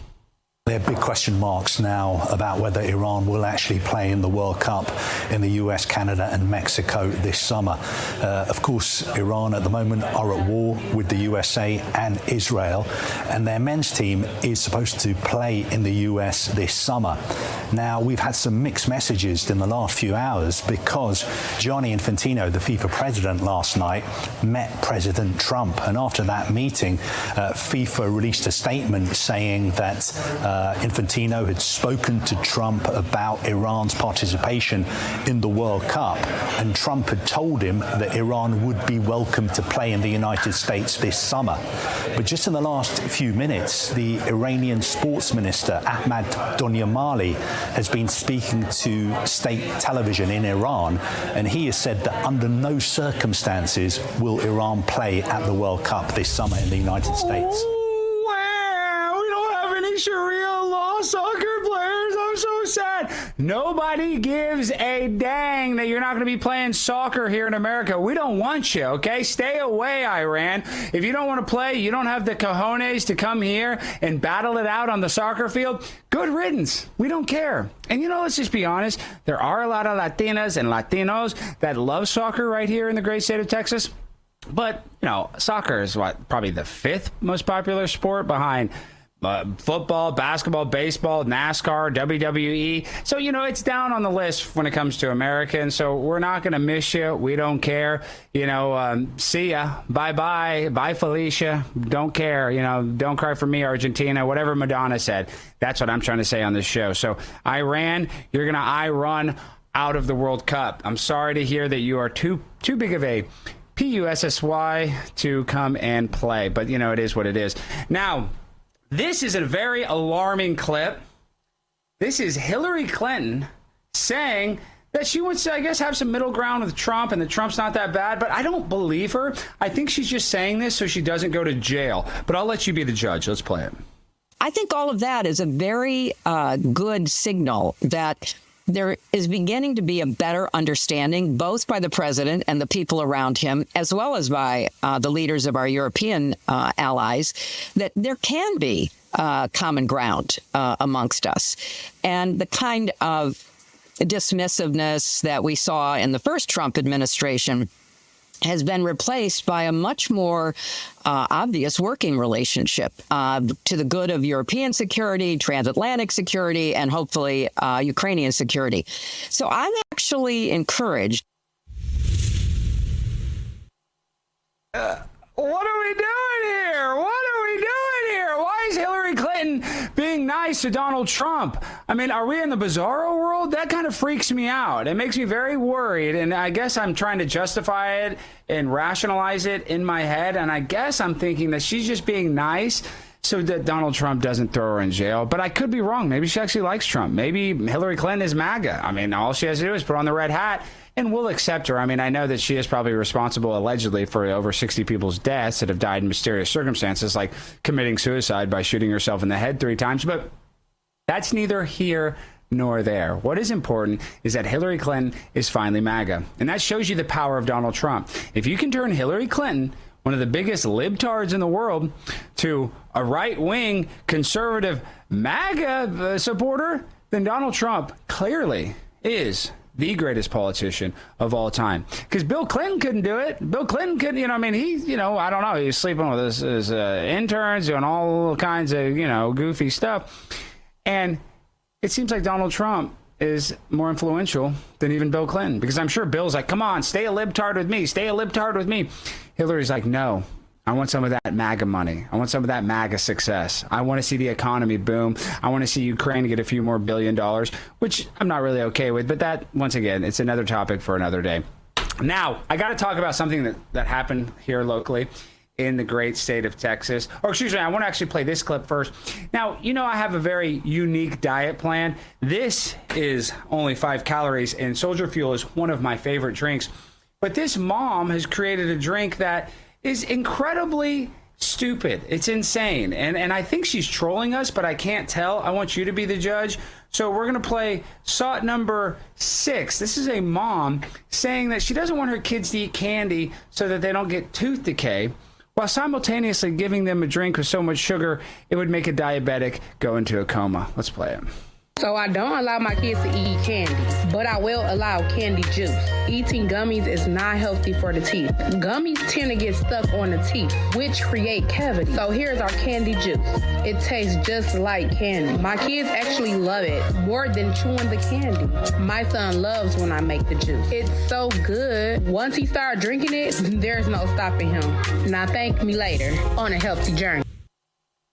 There are big question marks now about whether Iran will actually play in the World Cup in the US, Canada and Mexico this summer. Of course, Iran at the moment are at war with the USA and Israel, and their men's team is supposed to play in the US this summer. Now, we've had some mixed messages in the last few hours because Gianni Infantino, the FIFA president, last night met President Trump. And after that meeting, FIFA released a statement saying that Infantino had spoken to Trump about Iran's participation in the World Cup, and Trump had told him that Iran would be welcome to play in the United States this summer. But just in the last few minutes, the Iranian sports minister, Ahmad Donyamali, has been speaking to state television in Iran, and he has said that under no circumstances will Iran play at the World Cup this summer in the United States. Wow, we don't have any Sharia law soccer players. I'm so sad. Nobody gives a dang that you're not going to be playing soccer here in America. We don't want you, okay? Stay away, Iran. If you don't want to play, you don't have the cojones to come here and battle it out on the soccer field, good riddance. We don't care. And let's just be honest. There are a lot of Latinas and Latinos that love soccer right here in the great state of Texas. But, soccer is probably the 5th most popular sport behind football, basketball, baseball, NASCAR, WWE. So, it's down on the list when it comes to America. And so we're not going to miss you. We don't care. See ya. Bye-bye. Bye, Felicia. Don't care. Don't cry for me, Argentina. Whatever Madonna said. That's what I'm trying to say on this show. So, Iran, you're going to run out of the World Cup. I'm sorry to hear that you are too big of a PUSSY to come and play. But, it is what it is. Now, this is a very alarming clip. This is Hillary Clinton saying that she wants to, I guess, have some middle ground with Trump and that Trump's not that bad. But I don't believe her. I think she's just saying this so she doesn't go to jail. But I'll let you be the judge. Let's play it. I think all of that is a very good signal that there is beginning to be a better understanding, both by the president and the people around him, as well as by the leaders of our European allies, that there can be common ground amongst us. And the kind of dismissiveness that we saw in the first Trump administration has been replaced by a much more obvious working relationship to the good of European security, transatlantic security, and hopefully Ukrainian security. So I'm actually encouraged. What are we doing here? What are we doing here? Why is Hillary Clinton being nice to Donald Trump? I mean, are we in the bizarro world? That kind of freaks me out. It makes me very worried, and I guess I'm trying to justify it and rationalize it in my head, and I guess I'm thinking that she's just being nice so that Donald Trump doesn't throw her in jail. But I could be wrong. Maybe she actually likes Trump. Maybe Hillary Clinton is MAGA. I mean, all she has to do is put on the red hat, and we'll accept her. I mean, I know that she is probably responsible, allegedly, for over 60 people's deaths that have died in mysterious circumstances, like committing suicide by shooting herself in the head 3 times. But that's neither here nor there. What is important is that Hillary Clinton is finally MAGA. And that shows you the power of Donald Trump. If you can turn Hillary Clinton, one of the biggest libtards in the world, to a right-wing conservative MAGA supporter, then Donald Trump clearly is the greatest politician of all time. Because Bill Clinton couldn't do it. Bill Clinton couldn't, I mean, he was sleeping with his interns, doing all kinds of, goofy stuff. And it seems like Donald Trump is more influential than even Bill Clinton. Because I'm sure Bill's like, come on, stay a libtard with me. Stay a libtard with me. Hillary's like, no. I want some of that MAGA money. I want some of that MAGA success. I want to see the economy boom. I want to see Ukraine get a few more $1 billion, which I'm not really okay with. But that, once again, it's another topic for another day. Now, I got to talk about something that happened here locally in the great state of Texas. Or excuse me, I want to actually play this clip first. Now, I have a very unique diet plan. This is only 5 calories, and Soldier Fuel is one of my favorite drinks. But this mom has created a drink that is incredibly stupid. It's insane. And I think she's trolling us, but I can't tell. I want you to be the judge. So we're going to play SOT number 6. This is a mom saying that she doesn't want her kids to eat candy so that they don't get tooth decay, while simultaneously giving them a drink with so much sugar, it would make a diabetic go into a coma. Let's play it. So I don't allow my kids to eat candy, but I will allow candy juice. Eating gummies is not healthy for the teeth. Gummies tend to get stuck on the teeth, which create cavities. So here's our candy juice. It tastes just like candy. My kids actually love it more than chewing the candy. My son loves when I make the juice. It's so good. Once he starts drinking it, there's no stopping him. Now thank me later on a healthy journey.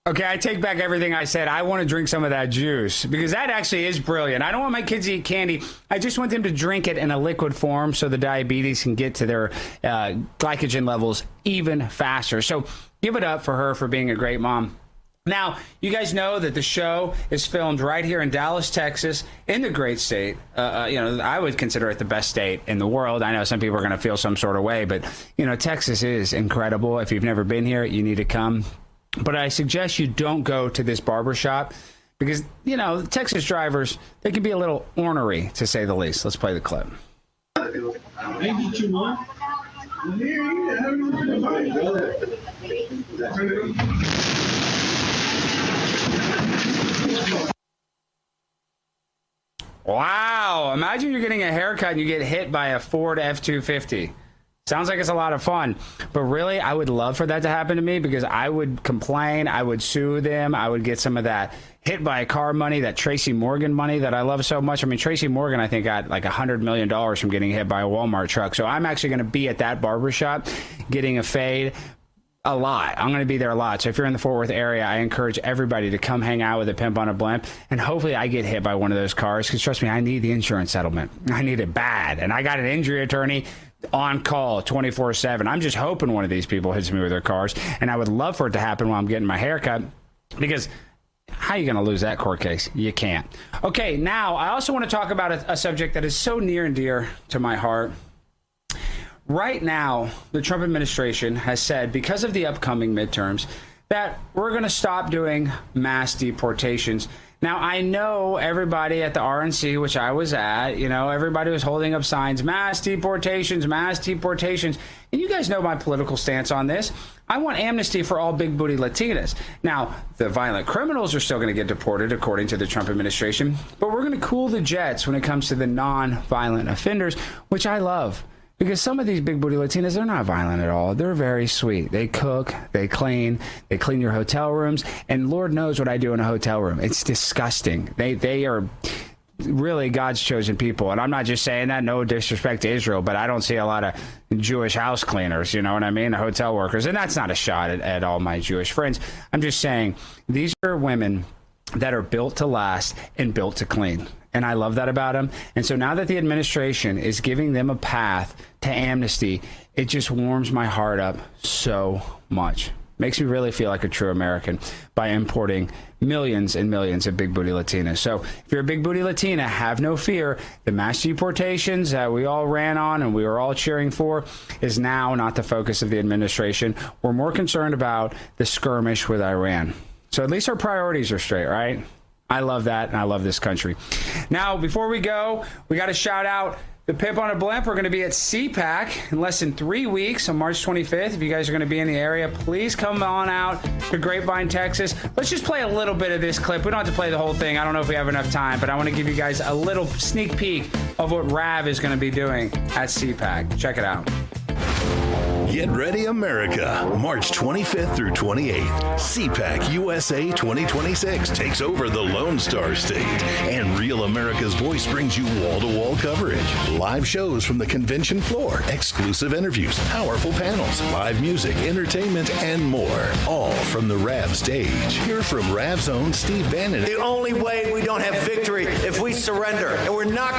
Okay, I take back everything I said. I want to drink some of that juice because that actually is brilliant. I don't want my kids to eat candy. I just want them to drink it in a liquid form so the diabetes can get to their glycogen levels even faster. So give it up for her for being a great mom. Now, you guys know that the show is filmed right here in Dallas, Texas, in the great state. I would consider it the best state in the world. I know some people are going to feel some sort of way, but, Texas is incredible. If you've never been here, you need to come. But I suggest you don't go to this barbershop because, Texas drivers, they can be a little ornery, to say the least. Let's play the clip. Wow. Imagine you're getting a haircut and you get hit by a Ford F-250. Sounds like it's a lot of fun, but really, I would love for that to happen to me because I would complain, I would sue them, I would get some of that hit by a car money, that Tracy Morgan money that I love so much. I mean, Tracy Morgan, I think, got like $100 million from getting hit by a Walmart truck. So I'm actually going to be at that barbershop getting a fade a lot. I'm going to be there a lot. So if you're in the Fort Worth area, I encourage everybody to come hang out with a pimp on a blimp. And hopefully I get hit by one of those cars because trust me, I need the insurance settlement. I need it bad. And I got an injury attorney on call 24/7. I'm just hoping one of these people hits me with their cars, and I would love for it to happen while I'm getting my hair cut because how are you going to lose that court case? You can't. Okay, now I also want to talk about a subject that is so near and dear to my heart. Right now, the Trump administration has said, because of the upcoming midterms, that we're going to stop doing mass deportations. Now, I know everybody at the RNC, which I was at, everybody was holding up signs, mass deportations, mass deportations. And you guys know my political stance on this. I want amnesty for all big booty Latinas. Now, the violent criminals are still going to get deported, according to the Trump administration. But we're going to cool the jets when it comes to the non-violent offenders, which I love. Because some of these big booty Latinas, they're not violent at all. They're very sweet. They cook, they clean your hotel rooms, and Lord knows what I do in a hotel room. It's disgusting. They are really God's chosen people. And I'm not just saying that, no disrespect to Israel, but I don't see a lot of Jewish house cleaners, you know what I mean? Hotel workers. And that's not a shot at all my Jewish friends. I'm just saying these are women that are built to last and built to clean. And I love that about them. And so now that the administration is giving them a path to amnesty, it just warms my heart up so much. Makes me really feel like a true American by importing millions and millions of big booty Latinas. So if you're a big booty Latina, have no fear. The mass deportations that we all ran on and we were all cheering for is now not the focus of the administration. We're more concerned about the skirmish with Iran. So at least our priorities are straight, right? I love that, and I love this country. Now, before we go, we got to shout out the Pip on a Blimp. We're going to be at CPAC in less than 3 weeks on March 25th. If you guys are going to be in the area, please come on out to Grapevine, Texas. Let's just play a little bit of this clip. We don't have to play the whole thing. I don't know if we have enough time, but I want to give you guys a little sneak peek of what Rav is going to be doing at CPAC. Check it out. Get ready, America. March 25th through 28th. CPAC USA 2026 takes over the Lone Star State. And Real America's Voice brings you wall-to-wall coverage. Live shows from the convention floor, exclusive interviews, powerful panels, live music, entertainment, and more. All from the Rav stage. Hear from Rav's own Steve Bannon. The only way we don't have victory if we surrender. And we're not